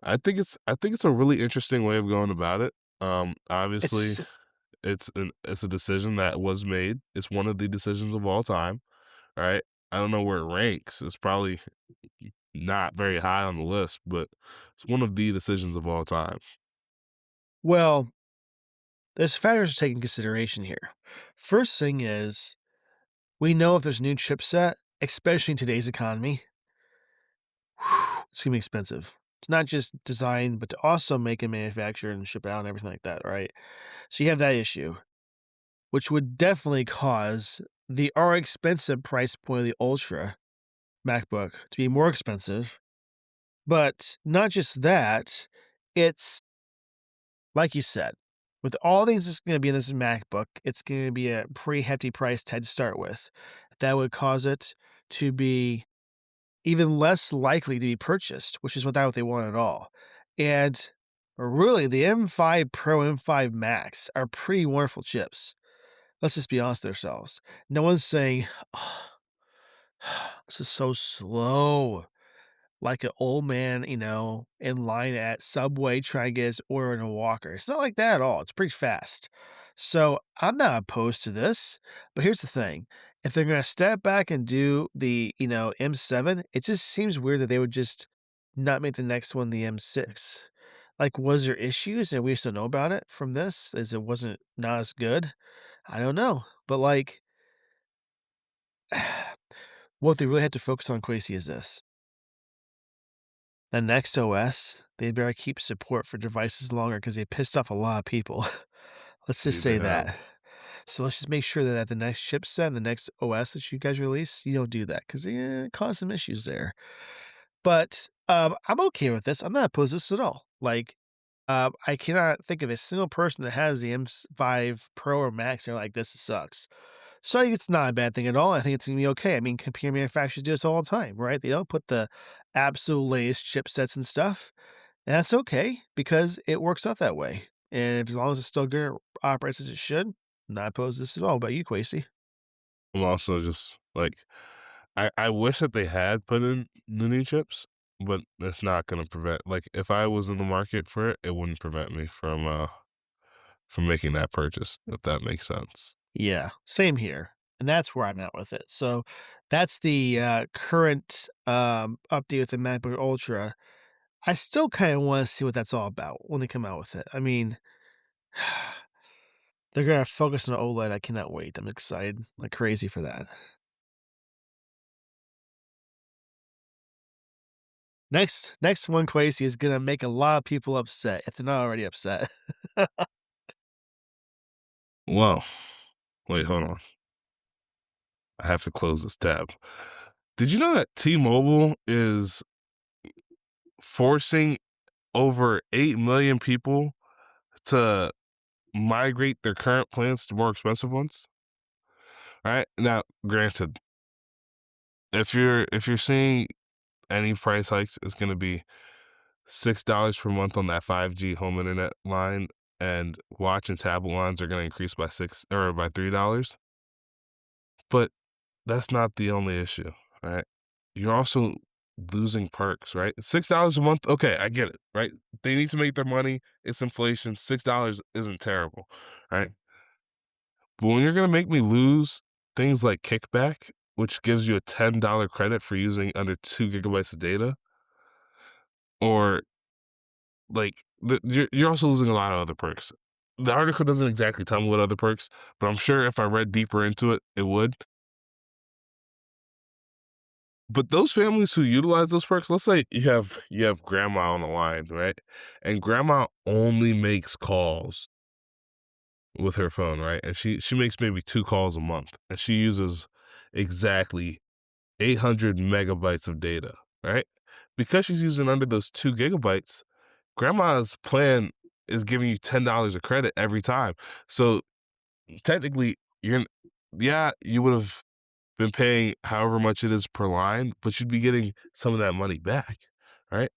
I think it's a really interesting way of going about it. Obviously, It's it's a decision that was made. It's one of the decisions of all time, right? I don't know where it ranks. It's probably not very high on the list, but it's one of the decisions of all time. well, there's factors to take in consideration here. First thing is, we know if there's a new chipset, especially in today's economy, it's gonna be expensive. To not just design, but to also make and manufacture and ship out and everything like that, right? So you have that issue, which would definitely cause the already expensive price point of the Ultra MacBook to be more expensive. But not just that, it's like you said, with all things that's going to be in this MacBook, it's going to be a pretty hefty price tag to start with. That would cause it to be even less likely to be purchased, which is not what they want at all. And really, the M5 Pro, M5 Max are pretty wonderful chips. Let's just be honest with ourselves. No one's saying, oh, this is so slow. like an old man, in line at Subway trying to get his order in a walker. It's not like that at all. It's pretty fast. So I'm not opposed to this, but here's the thing. If they're gonna step back and do the, M7, it just seems weird that they would just not make the next one the M6. Like, was there issues and we just don't know about it from this? As it wasn't not as good? I don't know. But like what they really had to focus on, Quasi, is this. The next OS, they better keep support for devices longer because they pissed off a lot of people. Let's just They say have. that. So let's just make sure that at the next chipset and the next OS that you guys release, you don't do that because it caused some issues there. But I'm okay with this. I'm not opposed to this at all. Like, I cannot think of a single person that has the M5 Pro or Max and they're like, this sucks. So I think it's not a bad thing at all. I think it's gonna be okay. I mean, computer manufacturers do this all the time, right? They don't put the absolute latest chipsets and stuff. And that's okay because it works out that way. And as long as it's still good, operates as it should, not opposed to this at all. But you, Quasi? I'm also just like I wish that they had put in the new chips, but it's not gonna prevent like if I was in the market for it, it wouldn't prevent me from making that purchase, if that makes sense. Yeah, same here. And that's where I'm at with it. So that's the current update with the MacBook Ultra. I still kind of want to see what that's all about when they come out with it. I mean, they're gonna focus on OLED. I cannot wait. I'm excited like crazy for that. Next one, Quasi, is gonna make a lot of people upset if they're not already upset. Well, wait, hold on. I have to close this tab. Did you know that T-Mobile is forcing over 8 million people to migrate their current plans to more expensive ones? Alright, now, granted, if you're seeing any price hikes, it's gonna be $6 per month on that 5G home internet line, and watch and tablet lines are gonna increase by 6 or by $3, but that's not the only issue, right? You're also losing perks, right? $6 a month, okay, I get it, right? They need to make their money, it's inflation, $6 isn't terrible, right? But when you're gonna make me lose things like kickback, which gives you a $10 credit for using under 2 gigabytes of data, or like you're also losing a lot of other perks. The article doesn't exactly tell me what other perks, but I'm sure if I read deeper into it, it would. But those families who utilize those perks, let's say you have grandma on the line, right? And grandma only makes calls with her phone, right? And she makes maybe 2 calls a month, and she uses exactly 800 megabytes of data, right? Because she's using under those 2 gigabytes, grandma's plan is giving you $10 of credit every time. So technically, yeah, you would have been paying however much it is per line, but you'd be getting some of that money back, right?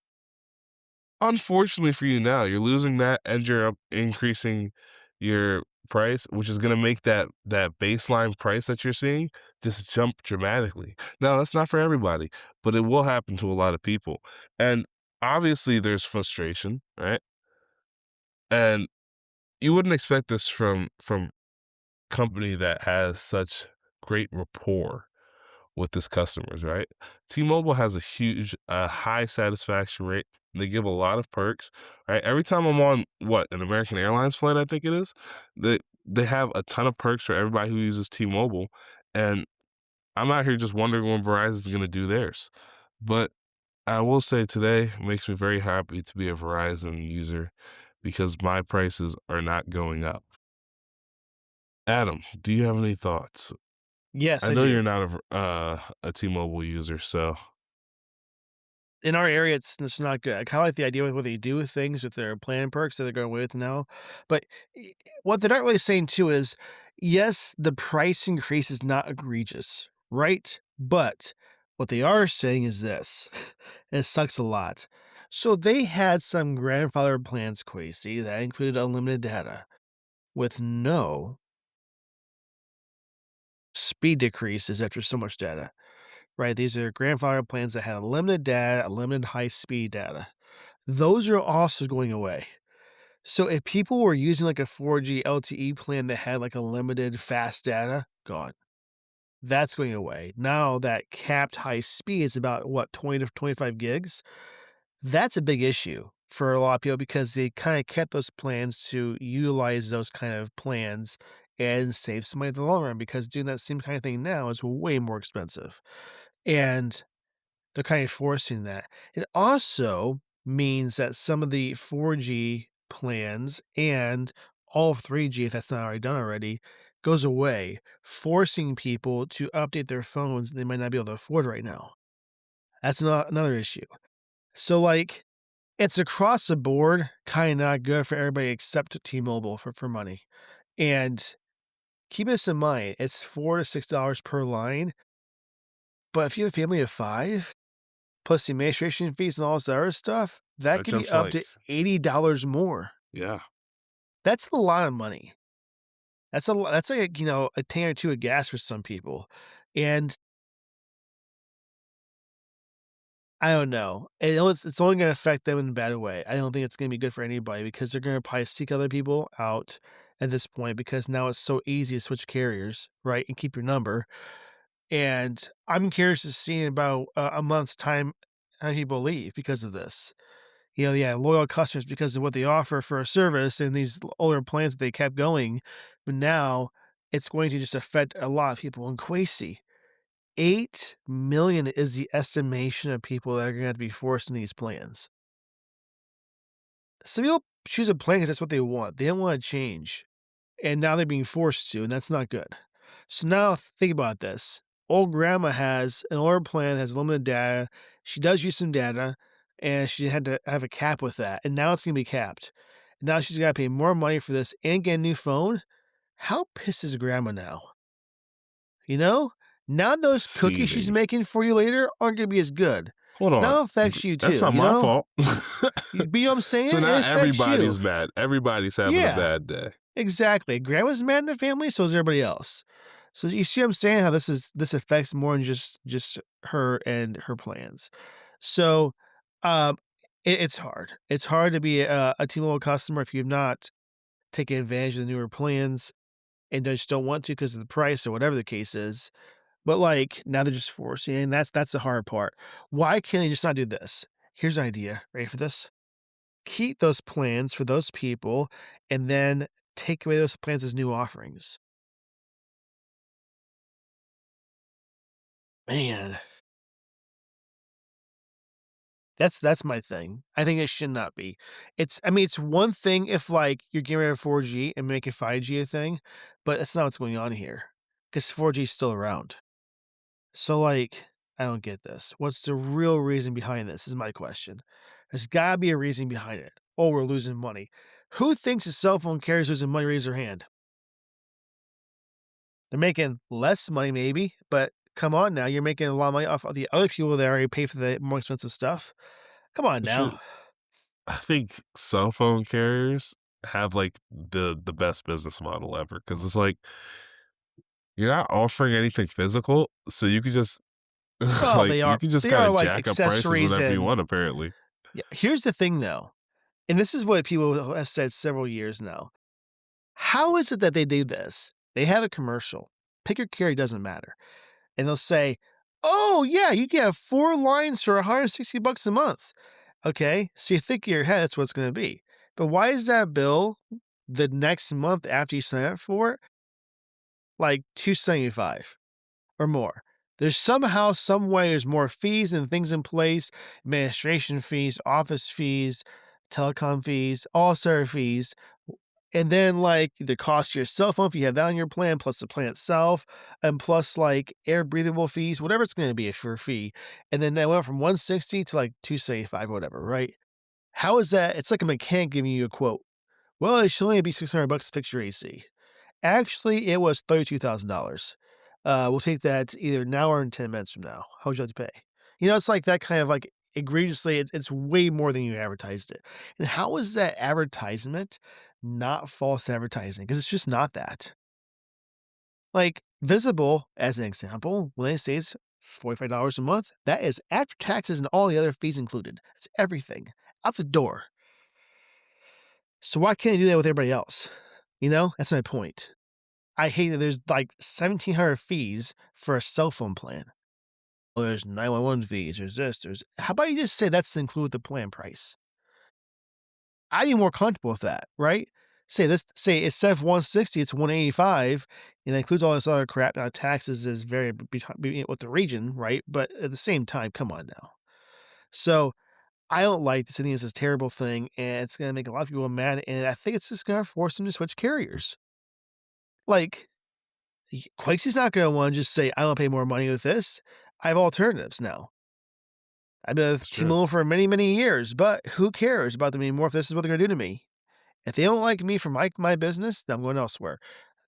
Unfortunately for you now, you're losing that and you're increasing your price, which is gonna make that baseline price that you're seeing just jump dramatically. Now, that's not for everybody, but it will happen to a lot of people. And obviously there's frustration, right? And you wouldn't expect this from company that has such great rapport with its customers, right? T-Mobile has a huge, high satisfaction rate. They give a lot of perks, right? Every time I'm on an American Airlines flight, I think it is, they have a ton of perks for everybody who uses T-Mobile, and I'm out here just wondering when Verizon's going to do theirs. But I will say today makes me very happy to be a Verizon user because my prices are not going up. Adam, do you have any thoughts? Yes, I I know do. you're not a T-Mobile user, so In our area, it's not good. I kinda like the idea with what they do with things with their plan perks that they're going with now, but what they're not really saying too is, yes, the price increase is not egregious, right? But what they are saying is this, it sucks a lot. So they had some grandfather plans, Quasi, that included unlimited data with no speed decreases after so much data. right? These are grandfather plans that had limited data, limited high speed data. Those are also going away. So if people were using like a 4G LTE plan that had like a limited fast data, gone. That's going away. Now that capped high speed is about what, 20 to 25 gigs? That's a big issue for a lot of people because they kind of kept those plans to utilize those kind of plans and save some money in the long run because doing that same kind of thing now is way more expensive. And they're kind of forcing that. It also means that some of the 4G plans and all of 3G, if that's not already done already, goes away, forcing people to update their phones they might not be able to afford right now. That's not another issue. So, like, it's across the board kind of not good for everybody except T-Mobile for money. And keep this in mind, it's $4 to $6 per line. But if you have a family of five, plus the administration fees and all this other stuff, that That could be jumps up like to $80 more. yeah. That's a lot of money. That's like, a tank or 2 of gas for some people, and I don't know. It's only gonna affect them in a bad way. I don't think it's gonna be good for anybody because they're gonna probably seek other people out at this point because now it's so easy to switch carriers, right, and keep your number, and I'm curious to see in about a month's time how people leave because of this. Yeah, loyal customers because of what they offer for a service and these older plans that they kept going, but now it's going to just affect a lot of people. And crazy, 8 million is the estimation of people that are gonna have to be forced in these plans. Some people choose a plan because that's what they want. They don't wanna change, and now they're being forced to, and that's not good. So now think about this. Old grandma has an older plan, has limited data. She does use some data, and she had to have a cap with that, and now it's gonna be capped. Now she's gotta pay more money for this and get a new phone. How pissed is grandma now? You know? Now those cookies she's Seething. making for you later aren't gonna be as good. Hold So on. now it affects you That's too, not you my know? fault. But you know what I'm So saying? It now affects you. everybody's mad. Everybody's having a Yeah. bad day. Exactly. Grandma's mad in the family, so is everybody else. So you see what I'm saying? How this affects more than just her and her plans. So, um, it's hard. It's hard to be a T-Mobile customer if you've not taken advantage of the newer plans and just don't want to because of the price or whatever the case is. But like now they're just forcing, and that's the hard part. Why can't they just not do this? Here's an idea. Ready for this? Keep those plans for those people and then take away those plans as new offerings. Man, that's my thing. I think it should not be. It's one thing if, like, you're getting rid of 4G and making 5G a thing, but that's not what's going on here. Because 4G is still around. So, like, I don't get this. What's the real reason behind this is my question. There's gotta be a reason behind it. Oh, we're losing money. Who thinks a cell phone carrier's losing money? Raise their hand. They're making less money maybe, but come on now, you're making a lot of money off of the other people that already pay for the more expensive stuff. Come on The truth, now. I think cell phone carriers have like the best business model ever because it's like you're not offering anything physical, so you could just Well, like you can just they kind are of like jack up prices accessories whenever you and want. Apparently, yeah. Here's the thing though, and this is what people have said several years now. How is it that they do this? They have a commercial. Pick your carrier doesn't matter. And they'll say, "Oh yeah, you can have 4 lines for $160 a month." Okay, so you think in your head that's what it's gonna be. But why is that bill the next month after you sign up for it, like $275 or more? There's somehow, some way, there's more fees and things in place, administration fees, office fees, telecom fees, all sort of fees. And then, like, the cost of your cell phone if you have that on your plan, plus the plan itself, and plus, like, air breathable fees, whatever it's gonna be for a fee. And then that went from 160 to, like, 275 or whatever, right? How is that? It's like a mechanic giving you a quote. "Well, it should only be $600 to fix your AC." Actually, it was $32,000. We'll take that either now or in 10 minutes from now. How would you like to pay? It's like that kind of, like, egregiously it's way more than you advertised it. And how is that advertisement not false advertising? Because it's just not that. Like, Visible, as an example, United States, $45 a month. That is after taxes and all the other fees included. That's everything out the door. So why can't I do that with everybody else? You know, that's my point. I hate that there's like 1,700 fees for a cell phone plan. Oh, there's 911 fees. There's this. There's. How about you just say that's included the plan price? I'd be more comfortable with that, right? Say this. Say instead of 160, it's 185, and that includes all this other crap. Now taxes is very with the region, right? But at the same time, come on now. So I don't like this. I think it's this terrible thing, and it's gonna make a lot of people mad. And I think it's just gonna force them to switch carriers. Like Quixie's not gonna want to just say, "I don't pay more money with this." I have alternatives now. I've been That's with true. T-Mobile for many, many years, but who cares about them anymore if this is what they're gonna do to me? If they don't like me for my business, then I'm going elsewhere.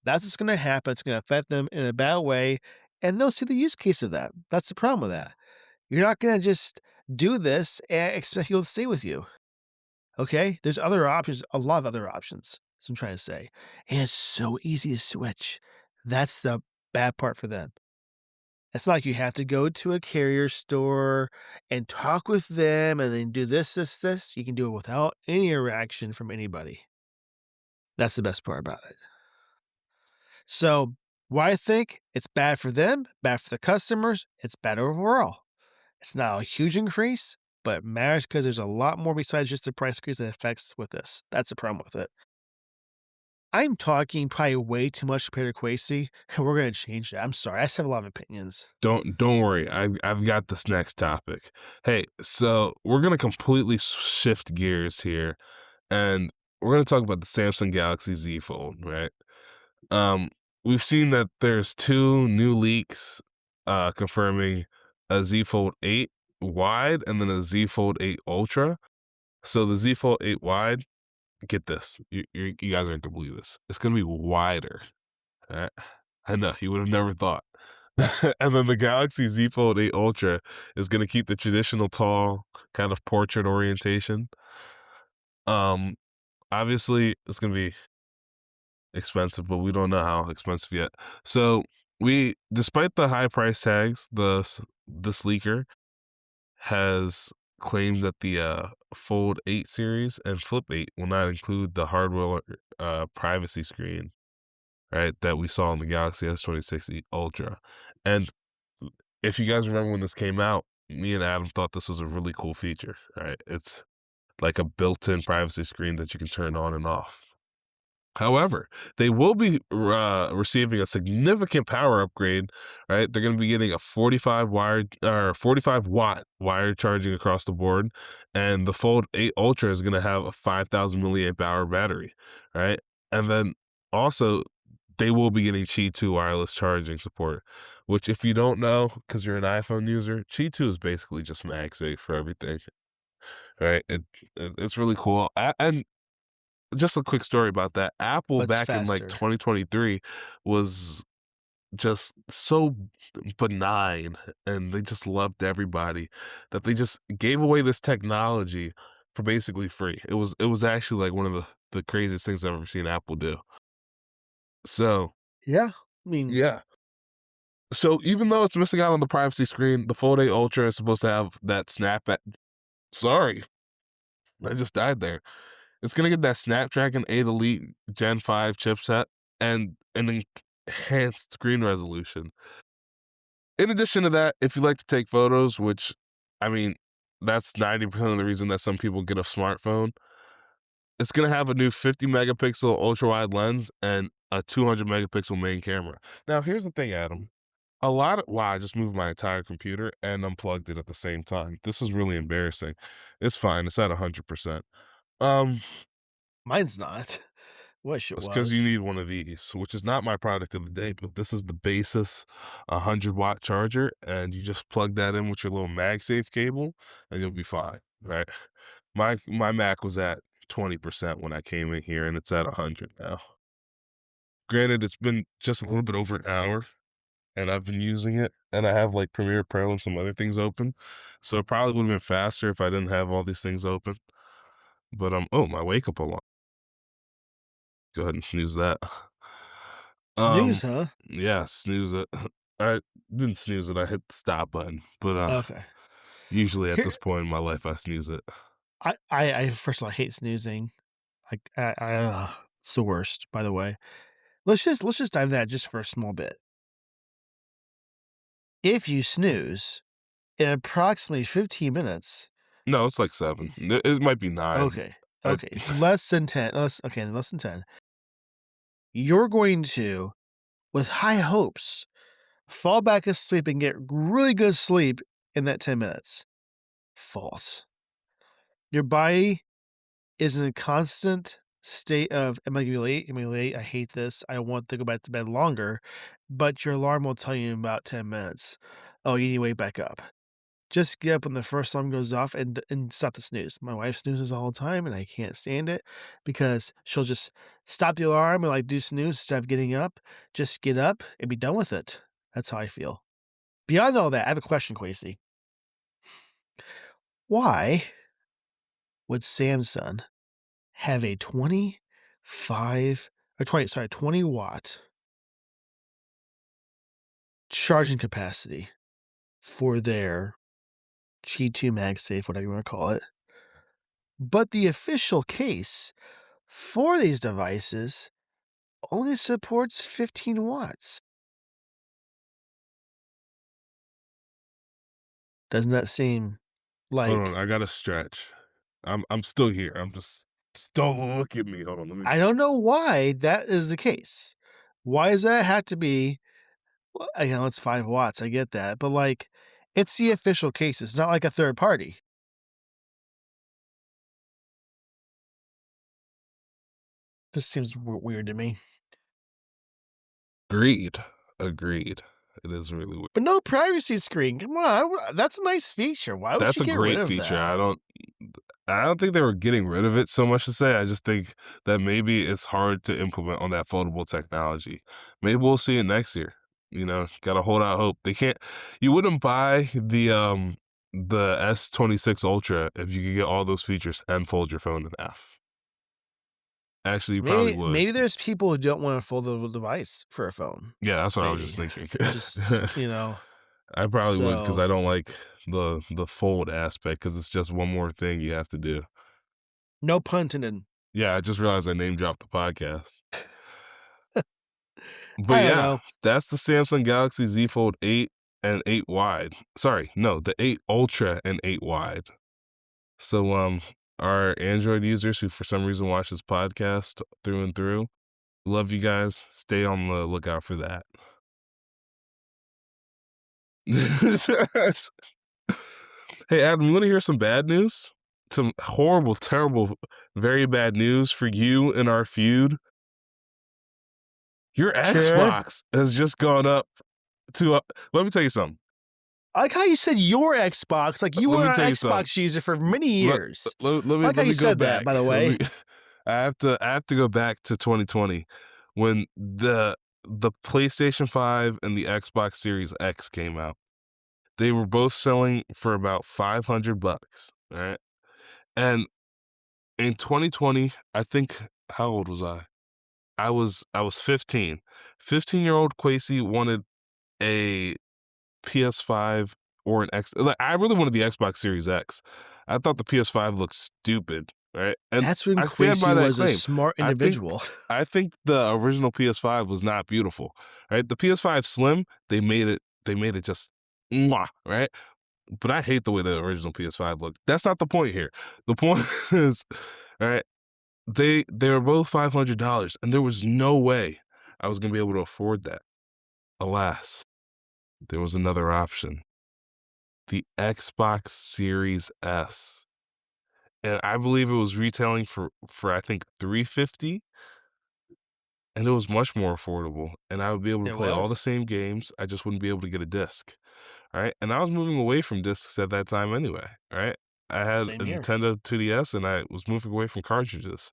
That's what's gonna happen. It's gonna affect them in a bad way, and they'll see the use case of that. That's the problem with that. You're not gonna just do this and expect people to stay with you. Okay? There's other options, a lot of other options. That's what I'm trying to say. And it's so easy to switch. That's the bad part for them. It's not like you have to go to a carrier store and talk with them and then do this. You can do it without any interaction from anybody. That's the best part about it. So, why I think it's bad for them, bad for the customers, it's bad overall. It's not a huge increase, but it matters because there's a lot more besides just the price increase that affects with this. That's the problem with it. I'm talking probably way too much compared to Quasi, and we're gonna change that. I'm sorry. I just have a lot of opinions. Don't worry. I've got this next topic. Hey, so we're gonna completely shift gears here, and we're gonna talk about the Samsung Galaxy Z Fold, right? Um, we've seen that there's two new leaks confirming a Z Fold 8 wide and then a Z Fold 8 Ultra. So the Z Fold 8 wide, get this, you guys aren't gonna believe this. It's gonna be wider. Right? I know you would have never thought. And then the Galaxy Z Fold 8 Ultra is gonna keep the traditional tall kind of portrait orientation. Um, Obviously it's gonna be expensive, but we don't know how expensive yet. So despite the high price tags, the leaker has claimed that the Fold 8 series and Flip 8 will not include the hardware privacy screen, right, that we saw in the Galaxy S26 Ultra. And if you guys remember when this came out, me and Adam thought this was a really cool feature, right? It's like a built-in privacy screen that you can turn on and off. However, they will be receiving a significant power upgrade, right? They're going to be getting a 45 watt wired charging across the board, and the Fold 8 Ultra is going to have a 5,000 milliamp hour battery, right? And then also they will be getting Qi 2 wireless charging support, which if you don't know, because you're an iPhone user, Qi 2 is basically just MagSafe for everything, right? It's really cool. And just a quick story about that. Apple But it's back in like faster. 2023 was just so benign and they just loved everybody that they just gave away this technology for basically free. It was actually like one of the craziest things I've ever seen Apple do. So, Yeah. I mean, yeah. So even though it's missing out on the privacy screen, the Fold 8 Ultra is supposed to have that sorry, I just died there. It's gonna get that Snapdragon 8 Elite Gen 5 chipset and an enhanced screen resolution. In addition to that, if you like to take photos, which I mean, that's 90% of the reason that some people get a smartphone, it's gonna have a new 50 megapixel ultra wide lens and a 200 megapixel main camera. Now, here's the thing, Adam. Wow, I just moved my entire computer and unplugged it at the same time. This is really embarrassing. It's fine. It's at 100%. Um, mine's not. Wish it It's because you was. need one of these, which is not my product of the day, but this is the Basis 100-watt charger, and you just plug that in with your little MagSafe cable, and you'll be fine, right? My Mac was at 20% when I came in here, and it's at 100 now. Granted, it's been just a little bit over an hour, and I've been using it, and I have, like, Premiere Pro and some other things open, so it probably would've been faster if I didn't have all these things open, but, oh, my wake-up alarm. Go ahead and snooze that. Snooze, Um, huh? yeah, snooze it. I didn't snooze it, I hit the stop button, but, Okay. usually at Here this point in my life, I snooze it. I first of all, I hate snoozing. Like, it's the worst, by the way. Let's just dive that just for a small bit. If you snooze in approximately 15 minutes. No, it's like 7. It might be 9. Okay, I okay, less than 10, less than 10. You're going to, with high hopes, fall back asleep and get really good sleep in that 10 minutes. False. Your body is in a constant state of, "Am I gonna be late? Am I late? I hate this. I want to go back to bed longer," but your alarm will tell you in about 10 minutes, "Oh, you need to wake back up." Just get up when the first alarm goes off and stop the snooze. My wife snoozes all the time, and I can't stand it because she'll just stop the alarm and, like, do snooze instead of getting up. Just get up and be done with it. That's how I feel. Beyond all that, I have a question, Quasey. Why would Samsung have a 20-watt charging capacity for their G2 MagSafe, whatever you wanna call it, but the official case for these devices only supports 15 watts? Doesn't that seem Hold on, like I gotta stretch. I'm still here, just don't look at me, hold on, let me I don't know why that is the case. Why does that have to be well, I know it's 5 watts, I get that, but, like, it's the official case, it's not like a third party. This seems weird to me. Agreed, agreed. It is really weird. But no privacy screen, come on, that's a nice feature, why would That's you a get rid great of feature, that? I don't think they were getting rid of it so much to say, I just think that maybe it's hard to implement on that foldable technology. Maybe we'll see it next year, gotta hold out hope. They can't You wouldn't buy the S26 Ultra if you could get all those features and fold your phone in half. Actually, you probably would. Maybe there's people who don't want a foldable device for a phone. Yeah, that's what I was just Maybe. thinking. Just, I probably would because so I don't like the fold aspect because it's just one more thing you have to do. no pun intended. Yeah, I just realized I name dropped the podcast. But I don't yeah, know. that's the Samsung Galaxy Z Fold 8 and 8 wide. Sorry, no, the 8 Ultra and 8 wide. So, our Android users who for some reason watch this podcast through and through, love you guys. Stay on the lookout for that. Hey, Adam, you want to hear some bad news? Some horrible, terrible, very bad news for you in our feud. Your Sure. Xbox has just gone up to. Let me tell you something. I like how you said your Xbox, like you Let were me an tell you something. Xbox user for many Let, years. let I me like how let you me go said that, back. by the way. I have to go back to 2020 when the PlayStation 5 and the Xbox Series X came out. They were both selling for about $500, right? And in 2020, I think how old was I? I was 15. 15-year-old Quasi wanted a PS5 or an X. Like, I really wanted the Xbox Series X. I thought the PS5 looked stupid, right? And That's when I stand Quasi by that was a claim. smart I think individual. I think the original PS5 was not beautiful, right? The PS5 Slim, they made it just mwah, right? But I hate the way the original PS5 looked. That's not the point here. The point is, right? They were both $500, and there was no way I was gonna be able to afford that. Alas, there was another option. The Xbox Series S. And I believe it was retailing for I think 350, and it was much more affordable. And I would be able to It play all the was. same games. I just wouldn't be able to get a disc. Right. And I was moving away from discs at that time anyway. Right. I had Same a here. Nintendo 2DS and I was moving away from cartridges.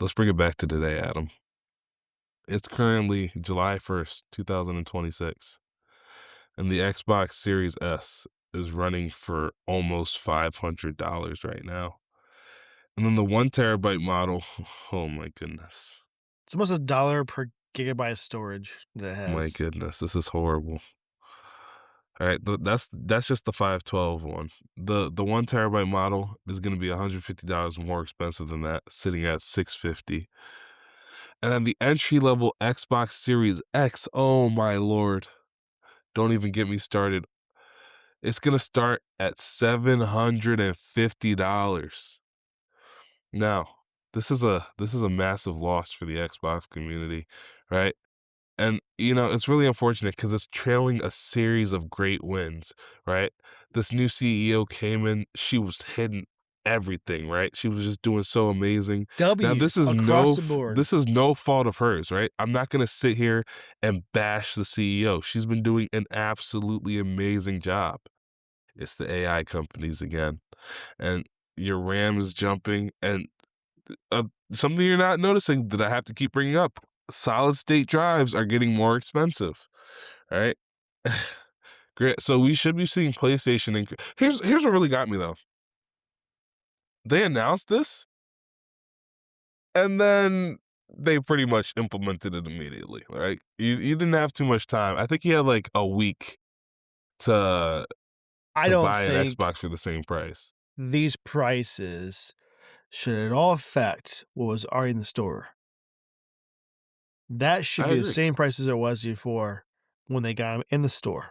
Let's bring it back to today, Adam. It's currently July 1st, 2026, and the Xbox Series S is running for almost $500 right now. And then the 1 terabyte model, oh my goodness. It's almost $1 per gigabyte of storage that it My has. goodness, this is horrible. All right, that's just the 512 one. The 1 terabyte model is going to be $150 more expensive than that, sitting at $650. And then the entry level Xbox Series X, oh my lord, don't even get me started. It's going to start at $750. Now, this is a massive loss for the Xbox community, right? And, it's really unfortunate because it's trailing a series of great wins, right? This new CEO came in, she was hitting everything, right? She was just doing so amazing. Now, W's across the board. this is no fault of hers, right? I'm not gonna sit here and bash the CEO. She's been doing an absolutely amazing job. It's the AI companies again, and your RAM is jumping, and something you're not noticing that I have to keep bringing up, solid state drives are getting more expensive, right? Great. So we should be seeing PlayStation. Here's what really got me though. They announced this, and then they pretty much implemented it immediately. Right? You didn't have too much time. I think you had like a week to I don't buy an think Xbox for the same price. these prices should at all affect what was already in the store. That should I be the agree. same price as it was before when they got them in the store.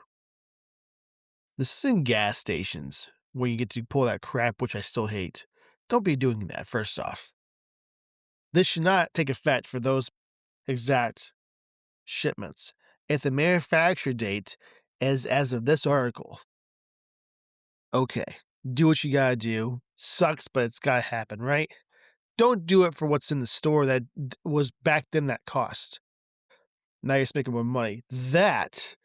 This is in gas stations where you get to pull that crap, which I still hate. Don't be doing that, first off. This should not take effect for those exact shipments. If the manufacture date is as of this article, okay, do what you gotta do. Sucks, but it's gotta happen, right? Don't do it for what's in the store that was back then that cost. Now you're just making more money. That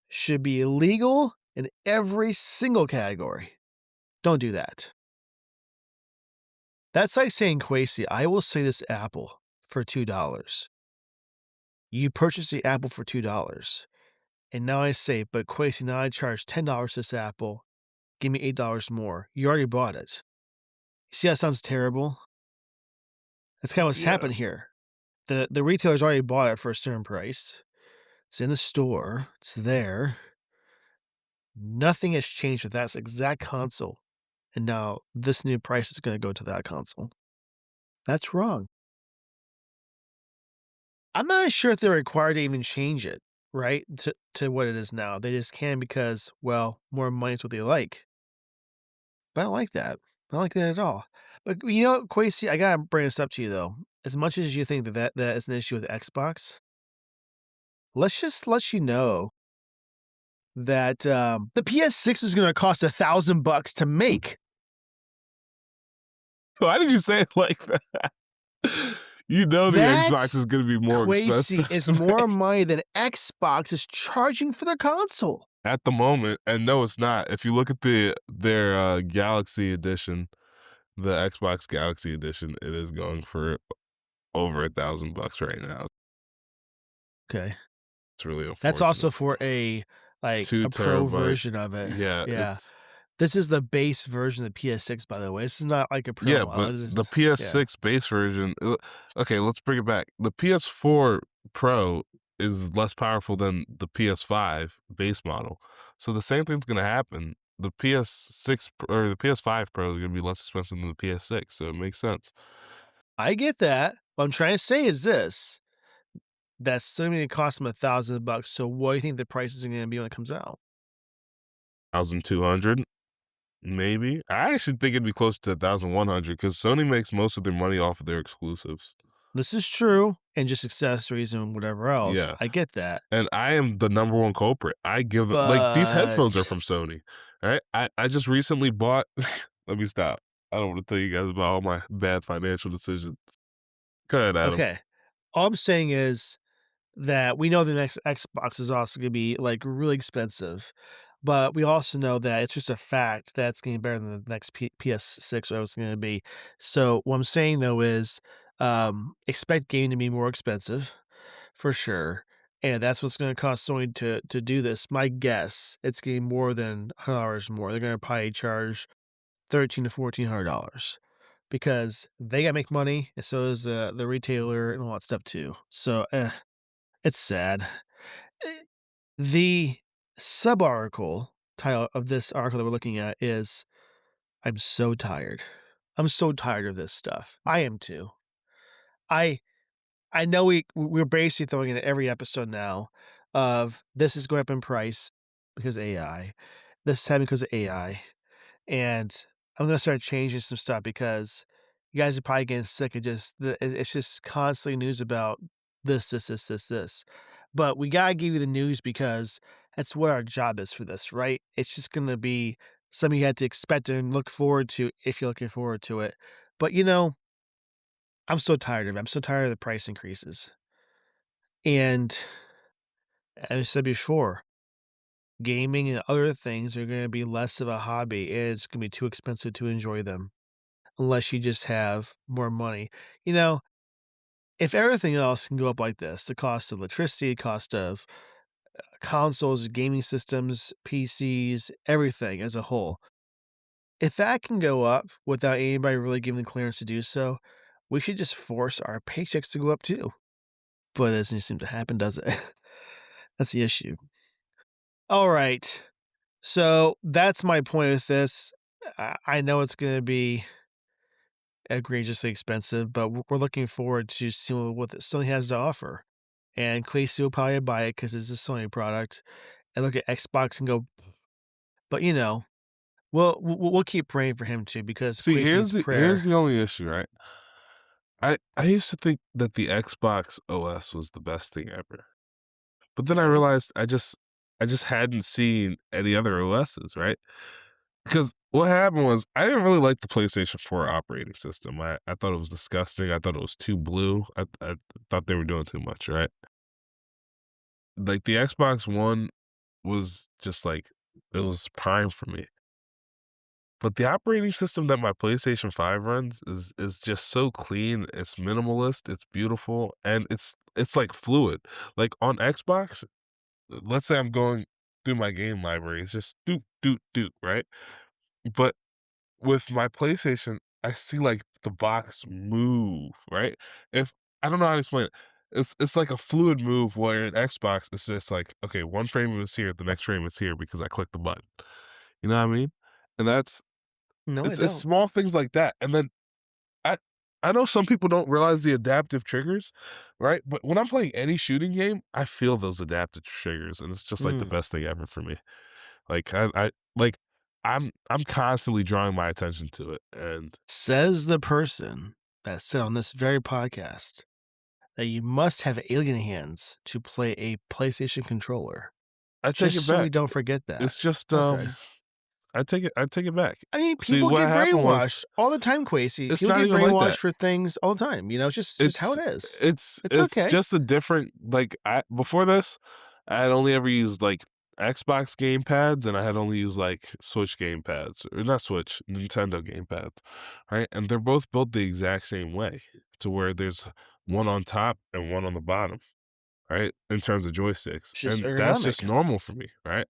should be illegal in every single category. Don't do that. That's like saying, Quasi, I will say this apple for $2. You purchase the apple for $2. And now I say, but Quasi, now I charge $10 this apple. Give me $8 more. You already bought it. You see how that sounds terrible? That's kind of what's Yeah. happened here. The retailer's already bought it for a certain price. It's in the store. It's there. Nothing has changed with that exact console. And now this new price is going to go to that console. That's wrong. I'm not sure if they're required to even change it, right? To what it is now. They just can because, well, more money is what they like. But I don't like that. I don't like that at all. But Quasi, I gotta bring this up to you though. As much as you think that is an issue with Xbox, let's just let you know that the PS6 is gonna cost $1,000 to make. Why did you say it like that? The That, Xbox is going to be more Quasi, expensive is to more make money than Xbox is charging for their console. at the moment, and no, it's not. If you look at their Galaxy Edition, the Xbox Galaxy Edition, it is going for over $1,000 right now. Okay. It's really unfortunate. That's also for a 2 pro terabyte. version of it. Yeah, Yeah. it's This is the base version of the PS6, by the way. This is not like a pro yeah, model. but It is- the PS6 base version. Okay, let's bring it back. The PS4 Pro is less powerful than the PS5 base model, so the same thing's gonna happen. The PS6 or the PS5 Pro is gonna be less expensive than the PS6, so it makes sense. I get that. What I'm trying to say is this. That's still going to cost them $1,000. So what do you think the price is going to be when it comes out? 1,200, maybe. I actually think it'd be close to 1,100 because Sony makes most of their money off of their exclusives. This is true. And just accessories and whatever else. Yeah. I get that. And I am the number one culprit. I give them like these headphones are from Sony. Right? I just recently bought let me stop. I don't want to tell you guys about all my bad financial decisions. Go ahead, Adam. Okay. All I'm saying is that we know the next Xbox is also going to be really expensive. But we also know that it's just a fact that it's going to be better than the next PS6 or it's going to be. So what I'm saying though is expect gaming to be more expensive for sure. And that's what's going to cost Sony to do this. My guess, it's getting more than $100 more. They're going to probably charge $1,300 to $1,400 because they got to make money, and so does the retailer and all that stuff too. So, It's sad. Eh, The sub-article title of this article that we're looking at is, "I'm so tired. I'm so tired of this stuff." I am too. I I know we're basically throwing in every episode now of this is going up in price because AI. This is happening because of AI. And I'm gonna start changing some stuff because you guys are probably getting sick of just it's just constantly news about this. But we gotta give you the news because that's what our job is for this, right? It's just gonna be something you had to expect and look forward to if you're looking forward to it. But I'm so tired of it. I'm so tired of the price increases. And as I said before, gaming and other things are gonna be less of a hobby. It's gonna be too expensive to enjoy them. Unless you just have more money. You know, if everything else can go up like this, the cost of electricity, cost of consoles, gaming systems, PCs, everything as a whole, if that can go up without anybody really giving the clearance to do so, we should just force our paychecks to go up too. But it doesn't seem to happen, does it? That's the issue. All right. So that's my point with this. I know it's going to be egregiously expensive, but we're looking forward to seeing what Sony has to offer. And Quasi will probably buy it because it's a Sony product, and look at Xbox and go, but we'll keep praying for him too because See, Quasi needs here's prayer. the only issue, right? I used to think that the Xbox OS was the best thing ever. But then I Okay. realized I just hadn't seen any other OSs, right? Because what happened was I didn't really like the PlayStation 4 operating system. I thought it was disgusting. I thought it was too blue. I thought they were doing too much, right? Like the Xbox One was just like it was prime for me. But the operating system that my PlayStation 5 runs is just so clean, it's minimalist, it's beautiful, and it's like fluid. Like on Xbox, let's say I'm going through my game library, it's just doot doot doot, right? But with my PlayStation, I see like the box move, right? If I don't know how to explain it. It's like a fluid move where in Xbox it's just like, okay, one frame is here, the next frame is here because I clicked the button. You know what I mean? And that's No, I it's don't. small things like that. And then I I know some people don't realize the adaptive triggers, right? But when I'm playing any shooting game, I feel those adaptive triggers, and it's just like the Mm. best thing ever for me. Like I like I'm constantly drawing my attention to it, and Says the person that said on this very podcast that you must have alien hands to play a PlayStation controller. I take Just it so we back. don't forget that. It's just Okay. I take it back. I mean, See, people what get happened was brainwashed all the time, Quasi. it's People not get even like brainwashed that. for things all the time, it's just how It's it is. it's It's it's okay. just a different like I before this, I had only ever used like Xbox game pads and I had only used like Switch game pads or not Switch, Nintendo game pads, right? And they're both built the exact same way to where there's one on top and one on the bottom, right? In terms of joysticks. It's just And that's just ergonomic. normal for me, right?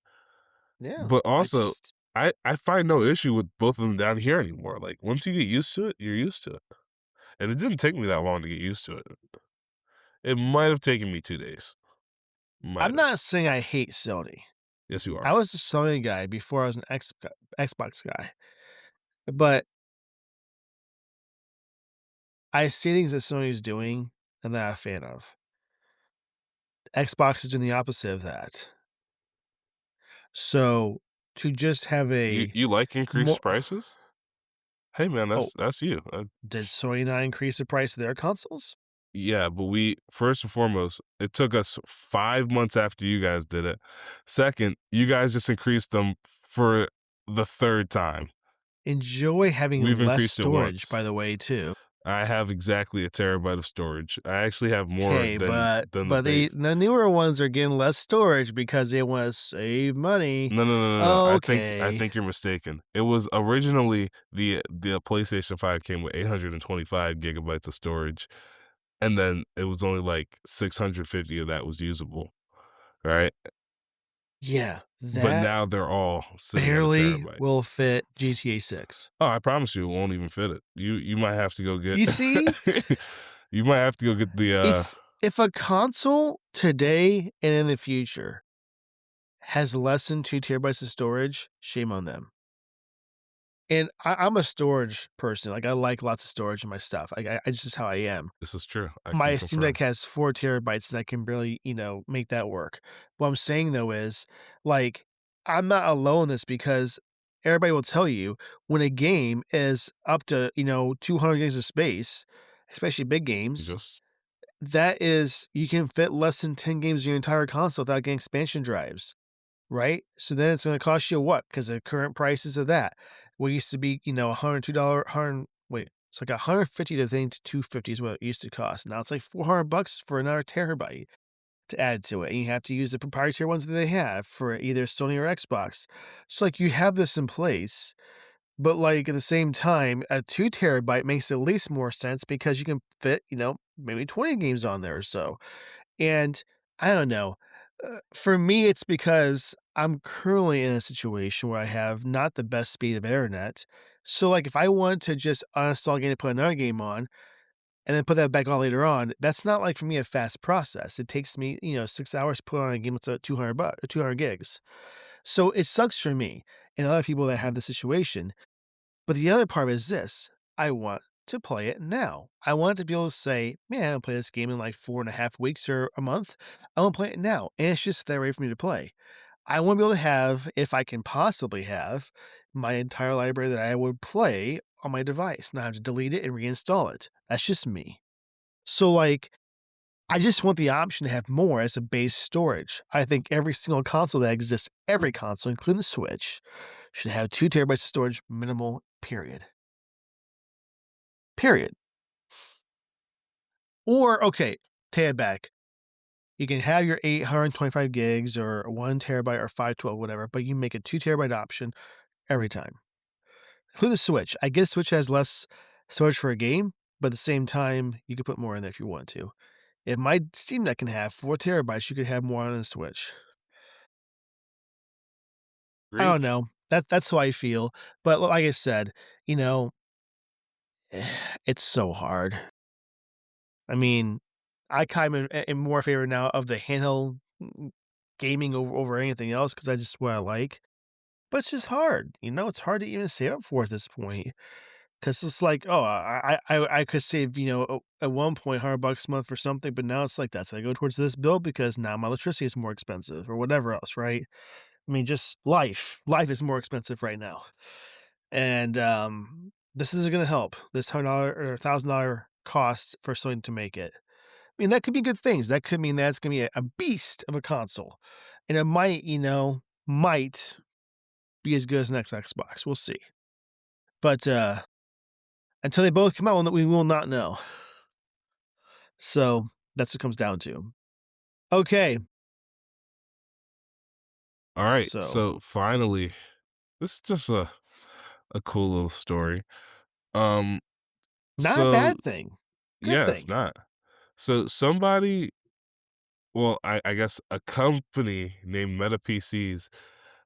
Yeah. But I also just I find no issue with both of them down here anymore. Like once you get used to it, you're used to it. And it didn't take me that long to get used to it. It might have taken me 2 days. Might I'm have. not saying I hate Sony. Yes, you I are. was a Sony guy before I was an Xbox guy. But I see things that Sony's doing and that I'm a fan of. Xbox is doing the opposite of that. So to just have a You like more increased prices? Hey, man, oh, that's you. did Sony not increase the price of their consoles? Yeah, but we first and foremost, it took us 5 months after you guys did it. Second, you guys just increased them for the 3rd time. Enjoy having We've less increased it storage, once. by the way, too. I have exactly a terabyte of storage. I actually have more Okay, but than the but the base. the newer ones are getting less storage because they wanna save money. No. I Okay. think you're mistaken. It was originally the PlayStation 5 came with 825 gigabytes of storage, and then it was only like 650 of that was usable, right? Yeah, But that now they're all sitting at a barely terabyte. will fit GTA 6. Oh, I promise you, it won't even fit it. You might have to go get You see? you might have to go get the If a console today and in the future has less than 2 terabytes of storage, shame on them. And I'm a storage person, like, I like lots of storage in my stuff, I it's just how I am. This is true. I can My Steam Deck confirm. has 4 terabytes, and I can barely, make that work. What I'm saying, though, is, like, I'm not alone in this because everybody will tell you when a game is up to, 200 gigs of space, especially big games, Just that is you can fit less than 10 games in your entire console without getting expansion drives. Right? So then it's gonna cost you what? Because the current prices of that. What used to be, $102 100 wait, it's like 150 to think to 250 is what it used to cost. Now it's like $400 for another terabyte to add to it, and you have to use the proprietary ones that they have for either Sony or Xbox. So, like, you have this in place, but, like, at the same time, a 2 terabyte makes at least more sense because you can fit, maybe 20 games on there or so. And I don't know. For me, it's because I'm currently in a situation where I have not the best speed of internet. So, like, if I want to just uninstall a game and put another game on and then put that back on later on, that's not like for me a fast process. It takes me, 6 hours to put on a game that's 200 gigs. So it sucks for me and other people that have the situation. But the other part is this, I want to play it now. I want to be able to say, "Man, I don't play this game in like 4.5 weeks or a month. I wanna play it now," and it's just there ready for me to play. I wanna be able to have, if I can possibly have, my entire library that I would play on my device, not have to delete it and reinstall it. That's just me. So, like, I just want the option to have more as a base storage. I think every single console that exists, every console, including the Switch, should have 2 terabytes of storage minimal, period. Period. Or, okay, take it back. You can have your 825 gigs or 1 terabyte or 512, whatever, but you make a 2 terabyte option every time. Include the Switch. I guess Switch has less storage for a game, but at the same time, you could put more in there if you want to. If my Steam Deck can have 4 terabytes, you could have more on the Switch. I agree. don't know. That's how I feel, but like I said, you know, it's so hard. I mean, I kind of am more in favor now of the handheld gaming over anything else because I just what I like. But it's just hard, it's hard to even save up for at this point because it's like, oh, I could save, at one point $100 a month for something, but now it's like that's I go towards this bill because now my electricity is more expensive or whatever else, right? I mean, just life is more expensive right now, and this isn't going to help. This $100 or $1,000 cost for something to make it. I mean, that could be good things. That could mean that's gonna be a beast of a console, and it might, might be as good as next Xbox. We'll see. But, until they both come out, we will not know. So, that's what it comes down to. Okay, All right. so So finally, this is just a cool little story. Um, not a so bad thing. Good yeah, it's thing. not. So somebody, well, I guess a company named Meta PCs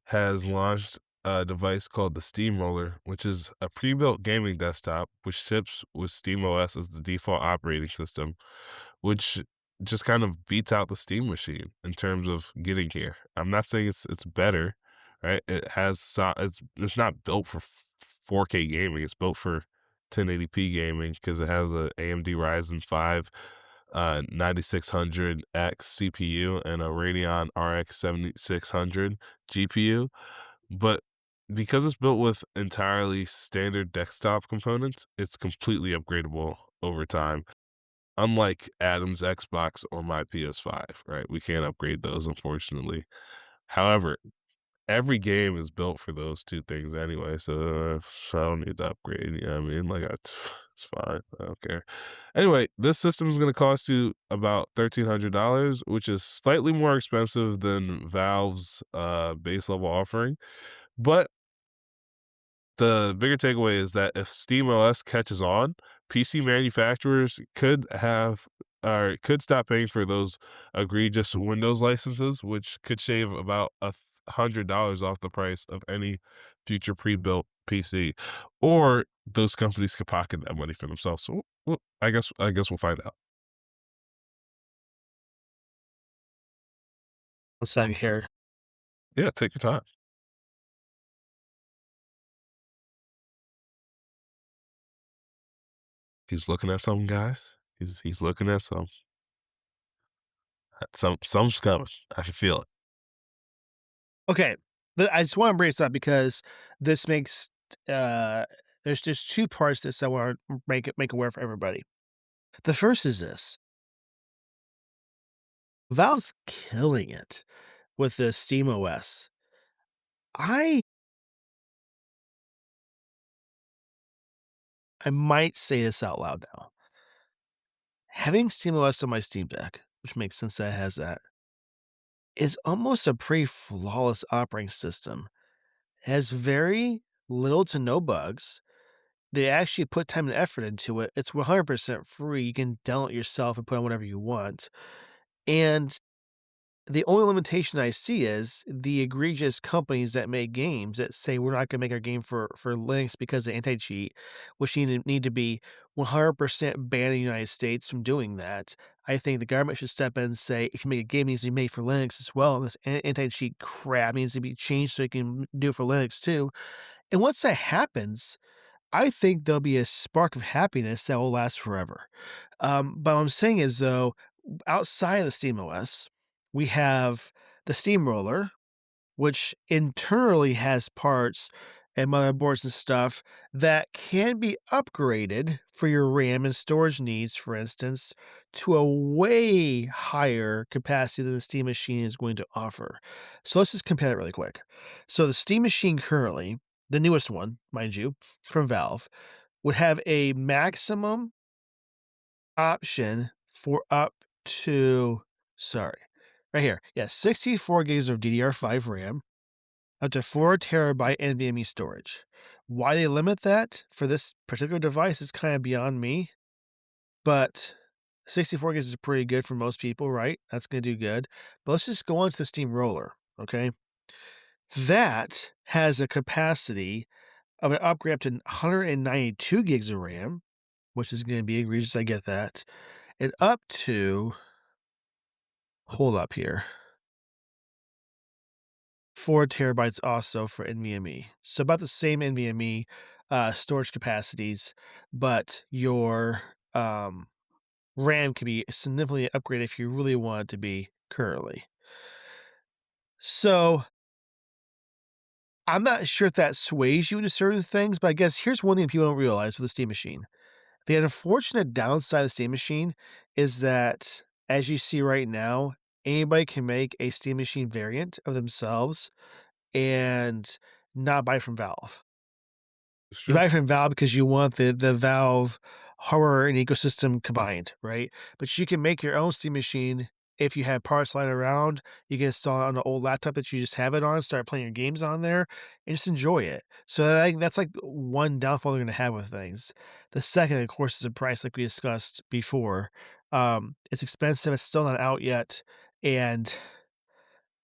has launched a device called the Steamroller, which is a pre-built gaming desktop which ships with SteamOS as the default operating system, which just kind of beats out the Steam machine in terms of getting here. I'm not saying it's better, right? It's not built for 4K gaming. It's built for 1080p gaming because it has a AMD Ryzen 5 9600X CPU and a Radeon RX 7600 GPU. But because it's built with entirely standard desktop components, it's completely upgradable over time. Unlike Adam's Xbox or my PS5, right? We can't upgrade those, unfortunately. However, every game is built for those two things anyway, so I don't need to upgrade. You know what I mean? Like, it's fine. I don't care. Anyway, this system is going to cost you about $1,300, which is slightly more expensive than Valve's base level offering, but the bigger takeaway is that if SteamOS catches on, PC manufacturers could stop paying for those egregious Windows licenses, which could shave about $100 off the price of any future pre-built PC, or those companies could pocket that money for themselves. So, I guess we'll find out. second here. Yeah, take your time. He's looking at something, guys. He's looking at something's coming. I can feel it. Okay, I just want to bring this up because this makes uh, there's just two parts to this I want to make aware for everybody. The first is this: Valve's killing it with the Steam OS. I I might say this out loud now. Having Steam OS on my Steam Deck, which makes sense that it has that, is almost a pretty flawless operating system. It has very little to no bugs. They actually put time and effort into it. It's 100% free. You can download it yourself and put on whatever you want. And the only limitation I see is the egregious companies that make games that say we're not going to make our game for Linux because of anti-cheat, which need to be 100% banned in the United States from doing that. I think the government should step in and say if you make a game, it needs to be made for Linux as well. And this anti-cheat crap needs to be changed so you can do it for Linux too. And once that happens, I think there'll be a spark of happiness that will last forever. But what I'm saying is, though, outside of the SteamOS, we have the Steamroller, which internally has parts and motherboards and stuff that can be upgraded for your RAM and storage needs, for instance, to a way higher capacity than the Steam Machine is going to offer. So let's just compare it really quick. So the Steam Machine currently, the newest one, mind you, from Valve, would have a maximum option for up to, sorry, right here. Yeah, 64 gigs of DDR5 RAM, up to 4 terabyte NVMe storage. Why they limit that for this particular device is kind of beyond me, but 64 gigs is pretty good for most people, right? That's going to do good. But let's just go on to the Steamroller, okay? That has a capacity of an upgrade up to 192 gigs of RAM, which is going to be egregious. I get that. And up to, hold up here, 4 terabytes also for NVMe. So about the same NVMe storage capacities, but your RAM can be significantly upgraded if you really want it to be currently. So I'm not sure if that sways you to certain things, but I guess here's one thing people don't realize with the Steam Machine. The unfortunate downside of the Steam Machine is that, as you see right now, anybody can make a Steam Machine variant of themselves and not buy from Valve. It's You true. buy from Valve because you want the Valve hardware and ecosystem combined, right? But you can make your own Steam Machine if you have parts lying around. You can install it on an old laptop that you just have it on, start playing your games on there, and just enjoy it. So I think that's like one downfall they're going to have with things. The second, of course, is the price, like we discussed before. It's expensive. It's still not out yet, and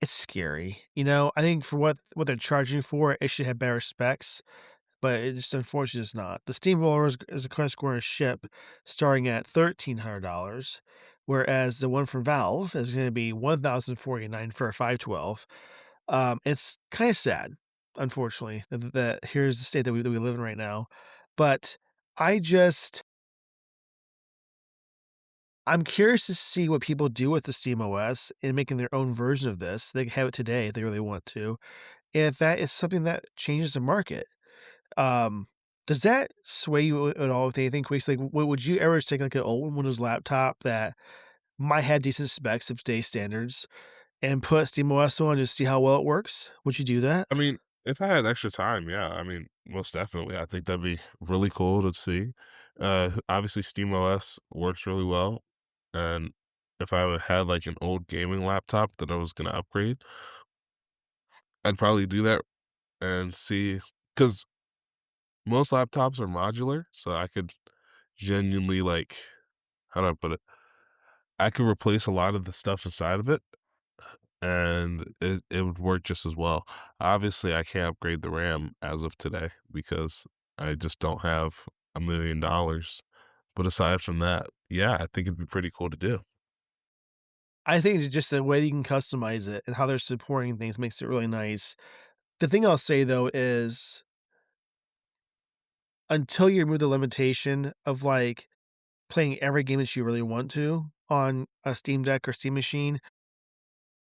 it's scary. I think for what they're charging for, it should have better specs, but it just unfortunately is not. The Steamroller is a Quest Corner ship starting at $1,300, whereas the one from Valve is going to be $1,049 for a 512. It's kind of sad, unfortunately, that here's the state that we live in right now. But I just I'm curious to see what people do with the Steam OS in making their own version of this. They can have it today if they really want to, and if that is something that changes the market. Um, does that sway you at all with anything, Queeks? Like, would you ever take, like, an old Windows laptop that might have decent specs of today's standards and put SteamOS on to see how well it works? Would you do that? I mean, if I had extra time, yeah, I mean, most definitely. I think that'd be really cool to see. Obviously, SteamOS works really well, and if I would had like an old gaming laptop that I was gonna upgrade, I'd probably do that and see because most laptops are modular, so I could genuinely like how do I put it? I could replace a lot of the stuff inside of it and it would work just as well. Obviously, I can't upgrade the RAM as of today because I just don't have $1,000,000. But aside from that, yeah, I think it'd be pretty cool to do. I think it's just the way you can customize it and how they're supporting things makes it really nice. The thing I'll say though is until you remove the limitation of, like, playing every game that you really want to on a Steam Deck or Steam Machine,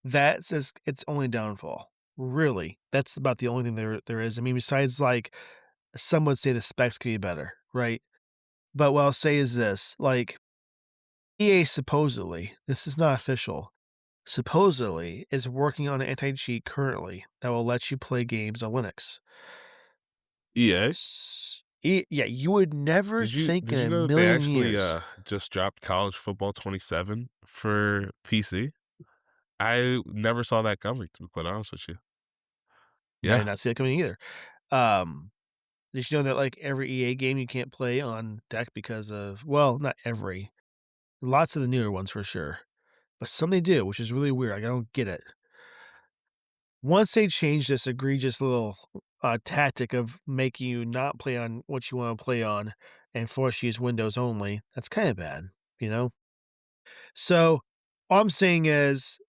that's its only downfall. Really, that's about the only thing there is. I mean, besides, like, some would say the specs could be better, right? But what I'll say is this, like, EA supposedly, this is not official, supposedly is working on an anti-cheat currently that will let you play games on Linux. EA? Yeah, you would never think Did in you a know that they million actually, years. just dropped College Football 27 for PC? I never saw that coming, to be quite honest with you. I Yeah. did not see it coming either. Um, did you know that, like, every EA game you can't play on deck because of, well, not every, lots of the newer ones for sure, but some they do, which is really weird. Like, I don't get it. Once they change this egregious little tactic of making you not play on what you want to play on and force you to use Windows only, that's kind of bad, you know? So all I'm saying is,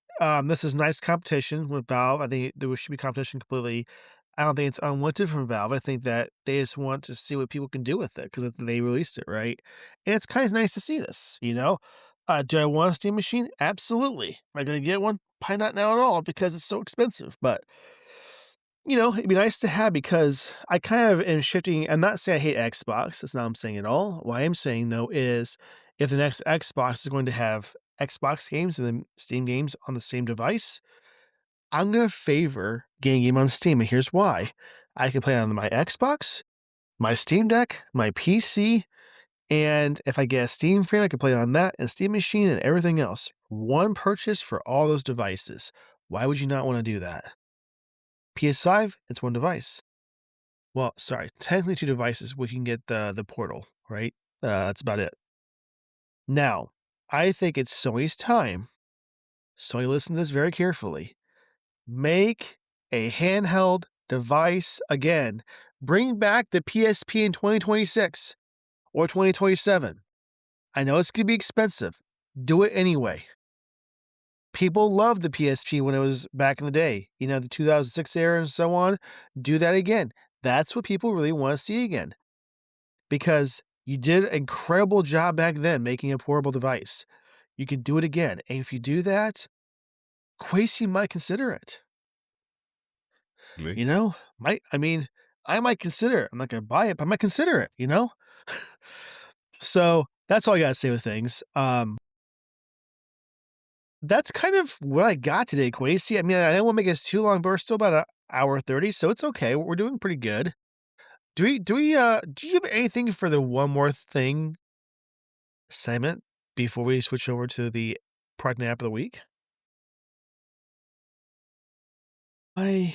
this is nice competition with Valve. I think there should be competition completely. I don't think it's unwanted from Valve. I think that they just want to see what people can do with it because they released it, right? And it's kind of nice to see this, you know? Do I want a Steam machine? Absolutely. Am I going to get one? Probably not now at all because it's so expensive. But it'd be nice to have because I kind of am shifting. I'm not saying I hate Xbox. That's not what I'm saying at all. What I am saying though is if the next Xbox is going to have Xbox games and then Steam games on the same device, I'm going to favor getting a game on Steam. And here's why. I can play on my Xbox, my Steam Deck, my PC, and if I get a Steam frame, I can play on that and Steam Machine and everything else. One purchase for all those devices. Why would you not want to do that? PS5, it's one device. Well, sorry, technically 2 devices, which you can get the Portal, right? That's about it. Now, I think it's Sony's time. Sony, listen to this very carefully. Make a handheld device again. Bring back the PSP in 2026 or 2027. I know it's gonna be expensive. Do it anyway. People loved the PSP when it was back in the day, the 2006 era and so on. Do that again. That's what people really wanna see again. Because you did an incredible job back then making a portable device. You can do it again, and if you do that, Quasi might consider it, Me? you know? I might consider it. I'm not gonna buy it, but I might consider it, you know? So, that's all I gotta say with things. That's kind of what I got today, Quasi. I mean, I don't wanna make this too long, but we're still about an hour 30, so it's okay. We're doing pretty good. Do you have anything for the one more thing segment before we switch over to the product and app of the week? I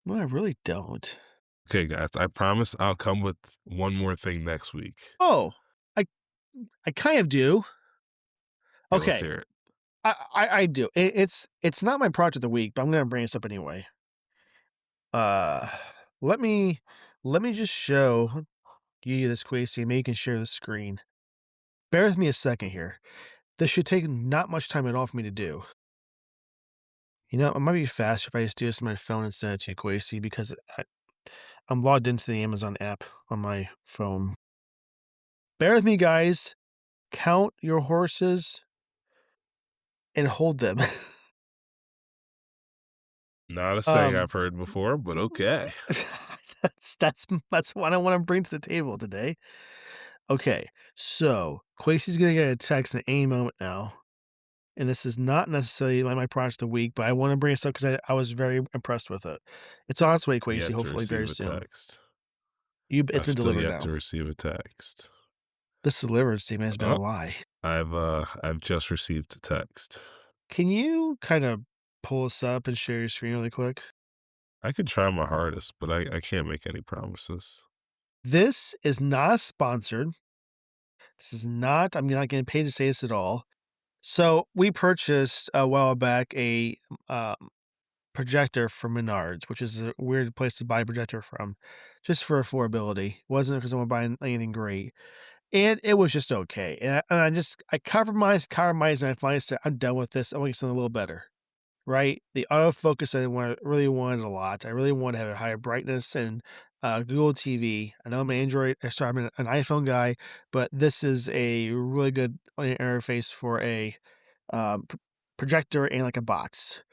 no, I really don't. Okay, guys, I promise I'll come with one more thing next week. Oh, I I kind of do. Okay, let's Okay, hear it. I do. It's not my project of the week, but I'm gonna bring this up anyway. Uh, let me let me just show you this quiz. Maybe you can share the screen. Bear with me a second here. This should take not much time at all for me to do. It might be faster if I just do this on my phone instead of to Quasi because I'm logged into the Amazon app on my phone. Bear with me, guys. Count your horses and hold them. Not a saying um, I've heard before, but okay. that's what I want to bring to the table today. Okay, so Quasi's gonna get a text in any moment now, and this is not necessarily like my project of the week, but I want to bring this up because I was very impressed with it. It's on its way, Quasi. Yet to Hopefully, very receive a soon. text. It's I've been still delivered yet now. to receive a text. This delivered statement has been a Oh, lie. I've just received a text. Can you kind of pull this up and share your screen really quick? I could try my hardest, but I can't make any promises. This is not sponsored. This is not. I'm not getting paid to say this at all. So we purchased a while back a um, projector from Menards, which is a weird place to buy a projector from, just for affordability. It wasn't because I want to buy anything great. and it was just okay. And I compromised, and I finally said, "I'm done with this. I want to get something a little better." Right? The autofocus really wanted a lot. I really wanted to have a higher brightness and Google TV. I know I'm an I'm an iPhone guy, but this is a really good interface for a projector and like a box.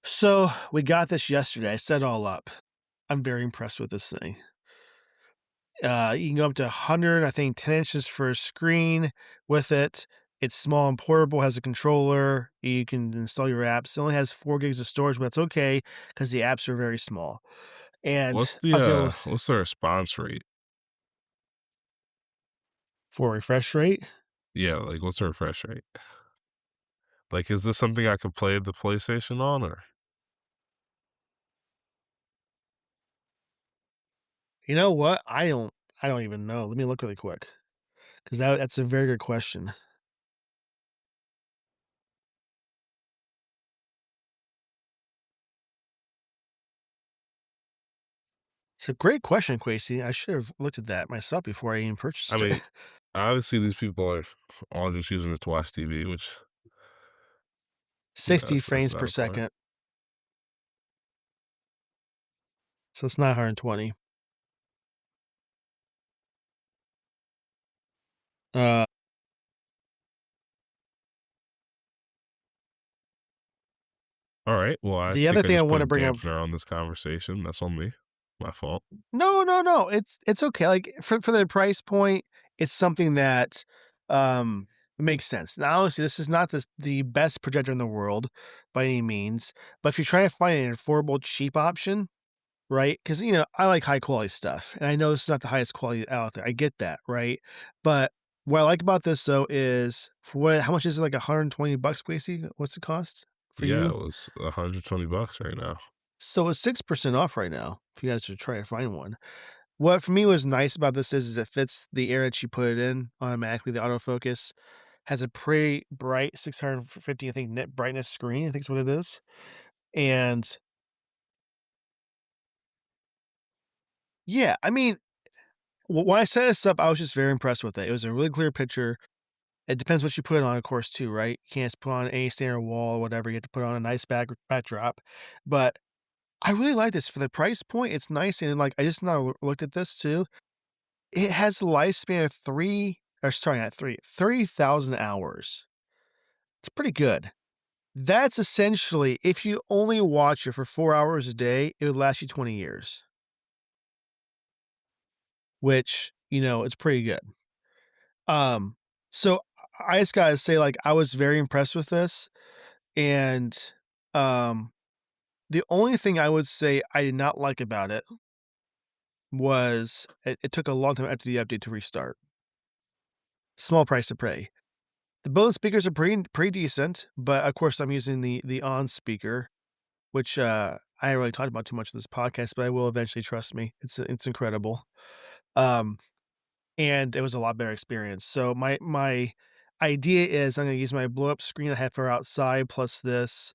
So we got this yesterday. I set it all up. I'm very impressed with this thing. You can go up to 100, I think 10 inches for a screen with it. It's small and portable, has a controller. You can install your apps. It only has 4 gigs of storage, but that's okay because the apps are very small. And I was able What's the response rate? for refresh rate. Yeah, like, what's the refresh rate? Like, is this something I could play the PlayStation on, or You know what? I don't even know. Let me look really quick because that's a very good question. It's a great question, Quasey. I should have looked at that myself before I even I purchased it. mean, obviously, these people are all just using it to watch TV, which, 60 that's frames not per a part. second, so it's not 120. Uh, Alright, well, I the other think I thing I just put want a to bring up. dampener on this conversation, that's on me. My fault. No, no, no. It's okay. Like for the price point, it's something that makes sense. Now, obviously, this is not the best projector in the world by any means, but if you're trying to find an affordable, cheap option, right? Because I like high quality stuff, and I know this is not the highest quality out there. I get that, right? But what I like about this though is how much is it? Like 120 bucks, Gracie? What's the cost for Yeah, you? it was $120 right now. So it's 6% off right now. If you guys should try to find one. What for me was nice about this is it fits the area that you put it in automatically. The autofocus has a pretty bright 650, I think, nit brightness screen. I think is what it is. And yeah, I mean, when I set this up, I was just very impressed with it. It was a really clear picture. It depends what you put on, of course, too, right? You can't just put on any standard wall or whatever. You have to put on a nice backdrop. But I really like this for the price point. It's nice, and like I just now looked at this too. It has a lifespan of not 30,000 hours. It's pretty good. That's essentially if you only watch it for 4 hours a day, it would last you 20 years, which, it's pretty good. Um, so I just gotta say, like, I was very impressed with this, and, um, the only thing I would say I did not like about it was it took a long time after the update to restart. Small price to pay. The Bose speakers are pretty decent, but of course I'm using the on speaker, which I haven't really talked about too much in this podcast, but I will eventually. Trust me, it's incredible. Um, and it was a lot better experience. So my idea is I'm gonna use my blow up screen I have for outside plus this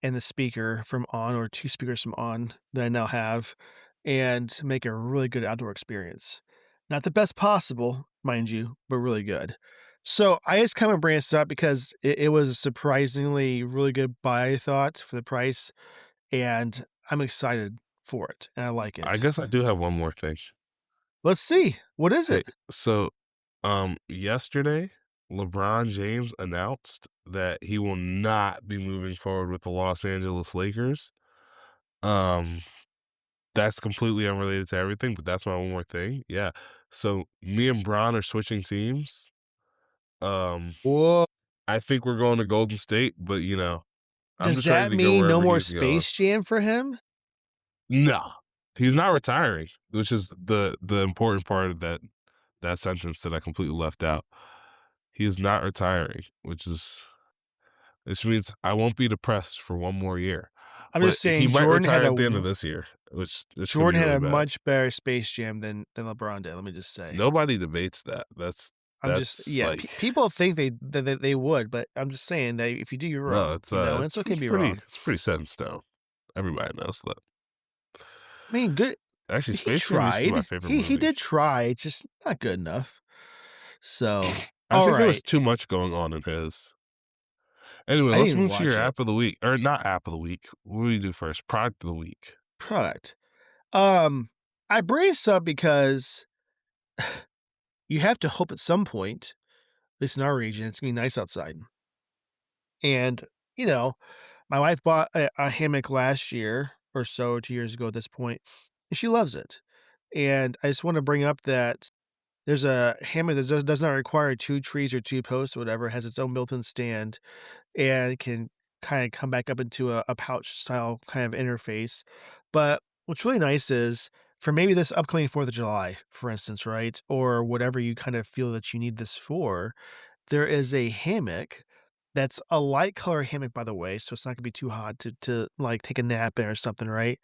and the speaker from on or 2 speakers from on that I now have and make a really good outdoor experience. Not the best possible, mind you, but really good. So I just kind of bring this up because it was a surprisingly really good buy, I thought, for the price, and I'm excited for it, and I like I it. guess I do have one more thing. Let's see. What is Hey, it? so, yesterday, LeBron James announced that he will not be moving forward with the Los Angeles Lakers. Um, that's completely unrelated to everything, but that's my one more thing. Yeah. So me and Bron are switching teams. Um, Whoa. I think we're going to Golden State, but I'm Does just ready that to go mean no wherever more he's going. Space Jam for him? No, he's not retiring, which is the important part of that sentence that I completely left out. He is not retiring, which means I won't be depressed for one more year. I'm But just he saying might retire at the end of this year, which could be Jordan had really a bad. much better Space Jam than LeBron did, let me just say. Nobody debates that. I'm just That's yeah, like people think they would, but I'm just saying that if you do, you're no, wrong, and it's okay to be wrong. it's pretty set in stone. Everybody knows that. I mean, good Actually, he Space Jam used to be my tried. favorite He movie. did try, just not good enough. So, I all think there was right. too much going on in his. Anyway, I didn't let's even move to your watch it. app of the week, or not app of the week. What do we do first? Product of the week. Product. Um, I bring this up because you have to hope at some point, at least in our region, it's gonna be nice outside. And, you know, my wife bought a hammock last year or so, 2 years ago at this point, and she loves it. And I just wanna bring up that there's a hammock that does not require 2 trees or 2 posts or whatever, it has its own built-in stand, and can kinda come back up into a pouch style kind of interface. But what's really nice is for maybe this upcoming 4th of July, for instance, right? Or whatever you kind of feel that you need this for, there is a hammock that's a light color hammock, by the way, so it's not gonna be too hot to, like, take a nap in or something, right?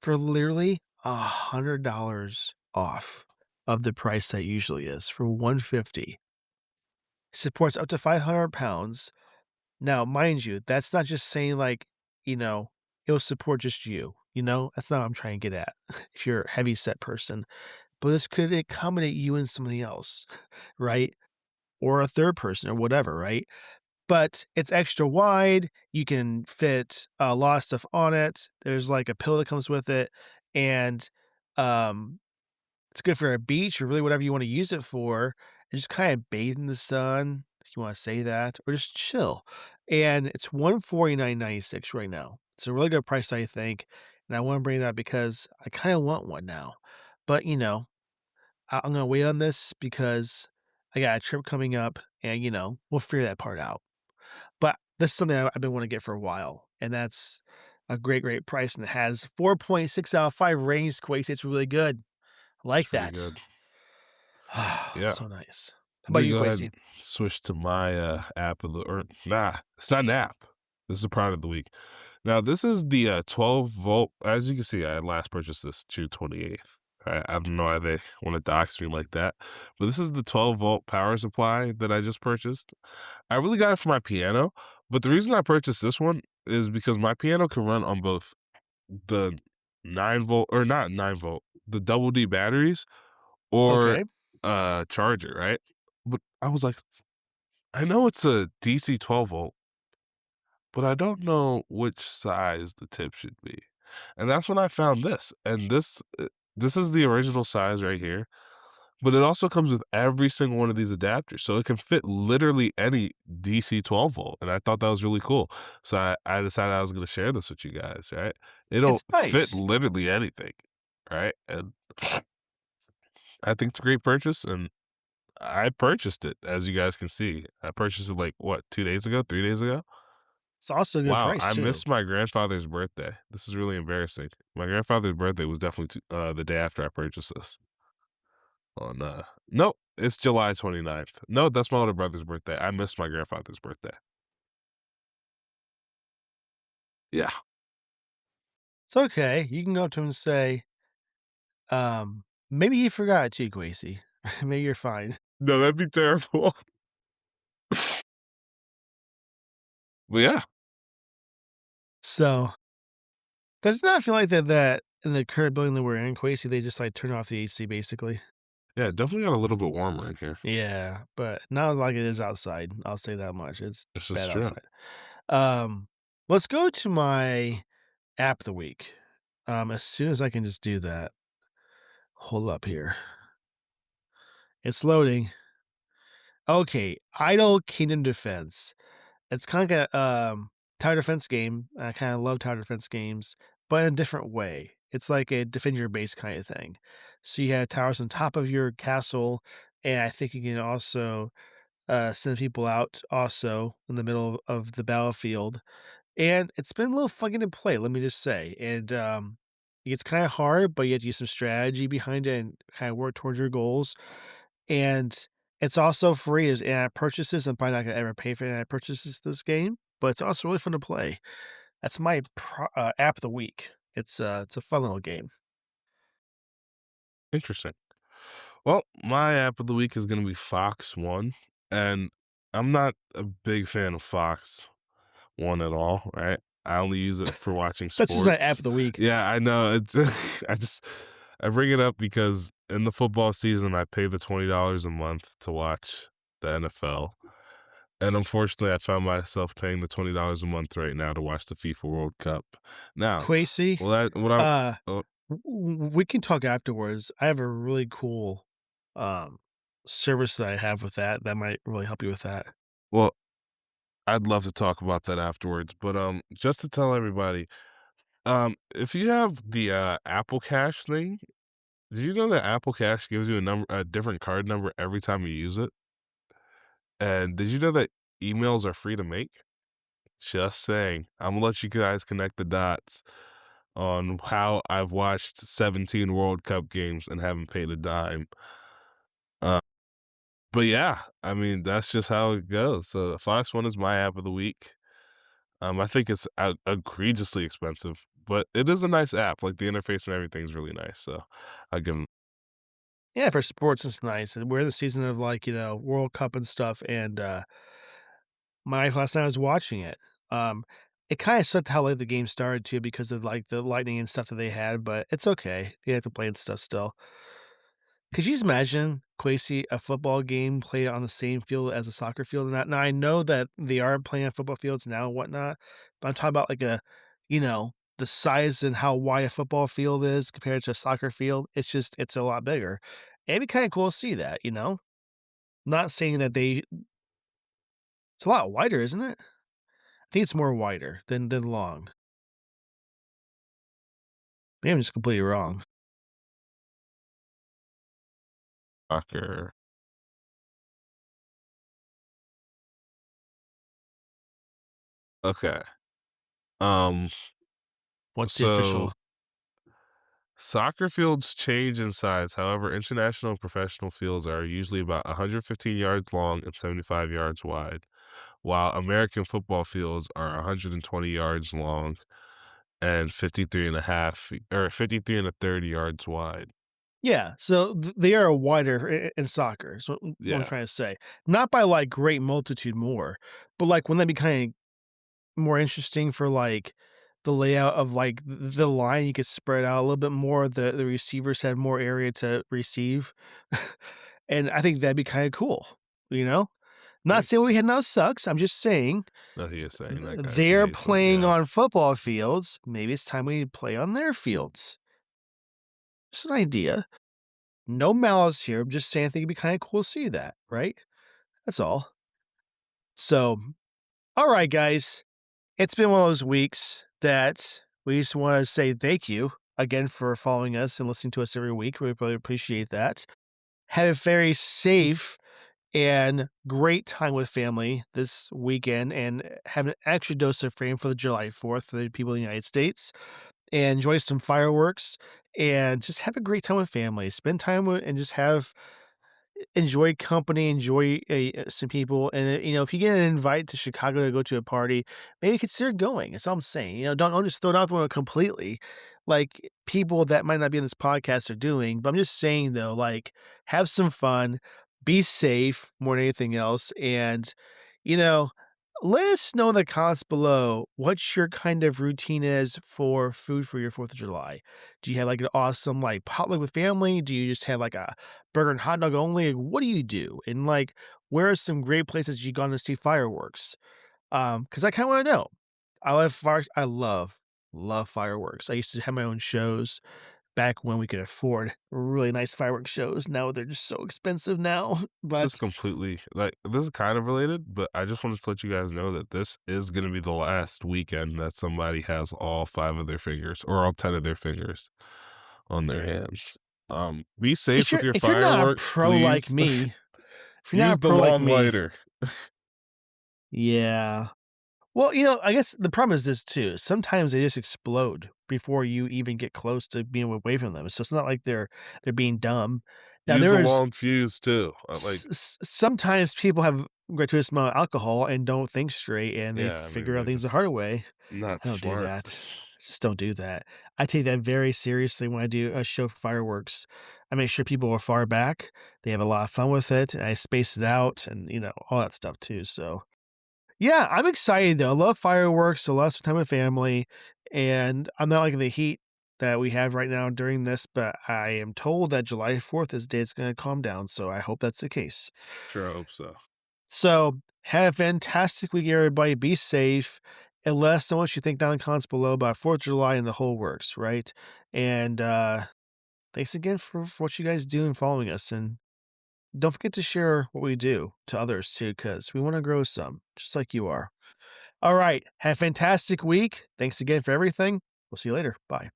For literally $100 off of the price that usually is, for 150. Supports up to 500 pounds. Now, mind you, that's not just saying, like, you know, it'll support just you, you know? That's not what I'm trying to get at, if you're a heavy set person. But this could accommodate you and somebody else, right? Or a third person or whatever, right? But it's extra wide, you can fit a lot of stuff on it, there's, like, a pillow that comes with it, and, um, it's good for a beach or really whatever you wanna use it for, and just kinda bathe in the sun, if you wanna say that, or just chill, and it's 149.96 right now. It's a really good price, I think, and I wanna bring it up because I kinda want one now, but, I'm gonna wait on this because I got a trip coming up and, we'll figure that part out. But this is something I've been wanting to get for a while, and that's a great, great price, and it has 4.6 out of 5 ratings, Quasi, it's really good. I It's like pretty that. good. Yeah. So nice. How Let about me you, go ahead Quasi? and switch to my app of the or nah, it's not an app. This is a product of the week. Now, this is the 12-volt. As you can see, I last purchased this June 28th. I don't know why they want to dox me like that, but this is the 12-volt power supply that I just purchased. I really got it for my piano, but the reason I purchased this one is because my piano can run on both the 9-volt, or not 9-volt, the double D batteries, or Okay. charger, right? But I was like, I know it's a DC 12-volt, but I don't know which size the tip should be. And that's when I found this. And this is the original size right here, but it also comes with every single one of these adapters. So it can fit literally any DC 12-volt. And I thought that was really cool. So I decided I was going to share this with you guys, right? It'll It's fit nice. literally anything, right? And I think it's a great purchase, and I purchased it, as you guys can see. I purchased it, like, what, 2 days ago, 3 days ago? It's also a good Wow, price I too. missed my grandfather's birthday. This is really embarrassing. My grandfather's birthday was definitely the day after I purchased this on, nope, it's July 29th. No, that's my older brother's birthday. I missed my grandfather's birthday. Yeah. It's okay. You can go up to him and say, maybe he forgot too, Quasi. Maybe you're fine. No, that'd be terrible. But yeah, So, does it not feel like that in the current building that we're in, Quasi, they just, like, turn off the AC basically? yeah, it definitely got a little bit warmer in here. Yeah, but not like it is outside, I'll say that much, it's This is bad true. outside. Um, let's go to my app of the week, as soon as I can just do that. Hold up here. It's loading. Okay, Idle Kingdom Defense. It's kinda like a, tower defense game, I kinda love tower defense games, but in a different way. It's like a defend your base kinda thing. So you have towers on top of your castle, and I think you can also, send people out also in the middle of the battlefield, and it's been a little fun getting to play, let me just say, and, it's kinda hard, but you have to use some strategy behind it and kinda work towards your goals, and it's also free as in-app purchases. I'm probably not gonna ever pay for in-app purchases this game, but it's also really fun to play. That's my app of the week. It's a fun little game. Interesting. Well, my app of the week is gonna be Fox One, and I'm not a big fan of Fox One at all, right? I only use it for watching That's just my app sports. of the week. Yeah, I know, it's I just I bring it up because in the football season, I pay the $20 a month to watch the NFL. And unfortunately, I found myself paying the $20 a month right now to watch the FIFA World Cup. Now, Quasi, well, that what I uh, uh, we can talk afterwards. I have a really cool, um, service that I have with that might really help you with that. well, I'd love to talk about that afterwards, but, just to tell everybody, if you have the, Apple Cash thing, did you know that Apple Cash gives you a different card number every time you use it? And did you know that emails are free to make? Just saying. Imma let you guys connect the dots on how I've watched 17 World Cup games and haven't paid a dime. Uh, but yeah, I mean, that's just how it goes. So Fox One is my app of the week. I think it's egregiously expensive, but it is a nice app. Like the interface and everything's really nice. So I give 'em Yeah, for sports, it's nice, and we're in the season of, like, World Cup and stuff, and, my wife last night was watching it. It kinda sucked how late the game started too because of, like, the lightning and stuff that they had, but it's okay. They have to play and stuff still. Could you just imagine, Quasi, a football game played on the same field as a soccer field? Now I know that they are playing on football fields now and whatnot, but I'm talking about like the size and how wide a football field is compared to a soccer field. It's a lot bigger. It'd be kind of cool to see that, you know? Not saying that it's a lot wider, isn't it? I think it's more wider than long. Maybe I'm just completely wrong. soccer. Okay. Um, What's the so official? soccer fields change in size. However, international and professional fields are usually about 115 yards long and 75 yards wide, while American football fields are 120 yards long and 53 and a half or 53 and a third yards wide. Yeah, so they are wider in soccer. So what I'm Yeah. trying to say, not by like great multitude more, but like wouldn't that be kind of more interesting for like the layout of like the line? You could spread out a little bit more. The receivers had more area to receive, and I think that'd be kind of cool. You know, not Mm. saying what we had now sucks. I'm just saying No, he is saying that guy they're CJ is something playing else. on football fields. Maybe it's time we play on their fields. Just an idea. No malice here. I'm just saying I think it'd be kinda cool to see that, right? That's all. So, alright, guys. It's been one of those weeks that we just wanna say thank you again for following us and listening to us every week. We really appreciate that. Have a very safe and great time with family this weekend and have an extra dose of frame for the July 4th for the people in the United States. And enjoy some fireworks and just have a great time with family. Spend time with and just have enjoy company, enjoy, some people, and, if you get an invite to Chicago to go to a party, maybe consider going, that's all I'm saying, don't just throw it out the window completely, like, people that might not be in this podcast are doing, but I'm just saying, though, like, have some fun, be safe more than anything else, and, you know, let us know in the comments below what your kind of routine is for food for your 4th of July. Do you have, like, an awesome, like, potluck with family? Do you just have, like, a burger and hot dog only? Like, what do you do? And, like, where are some great places you've gone to see fireworks? Because I kinda wanna know. I love fireworks. I love fireworks. I used to have my own shows back when we could afford really nice fireworks shows. Now they're just so expensive now, This is but completely like this is kind of related, but I just wanted to let you guys know that this is gonna be the last weekend that somebody has all 5 of their fingers or all 10 of their fingers on their hands. Be safe with your if you're not a fireworks, pro like please. me if you're not Use a the pro like long me lighter. yeah. Well, I guess the problem is this too. Sometimes they just explode before you even get close to being away from them. So it's not like they're being dumb. Now Use a there's long fuse too. Like, sometimes people have gratuitous amount of alcohol and don't think straight and they yeah, I mean, figure out they're things the just hard way. not I don't do smart. that. Just don't do that. I take that very seriously when I do a show for fireworks. I make sure people are far back. They have a lot of fun with it. And I space it out and all that stuff too. So yeah, I'm excited though. I love fireworks. I love some time with family, and I'm not liking the heat that we have right now during this, but I am told that July 4th is the day it's gonna calm down, so I hope that's the case. Sure, I hope so. So, have a fantastic week, everybody. Be safe. And let us know what you think down in the comments below about 4th of July and the whole works, right? And thanks again for what you guys do and following us. And don't forget to share what we do to others too, because we want to grow some, just like you are. All right. Have a fantastic week. Thanks again for everything. We'll see you later. Bye.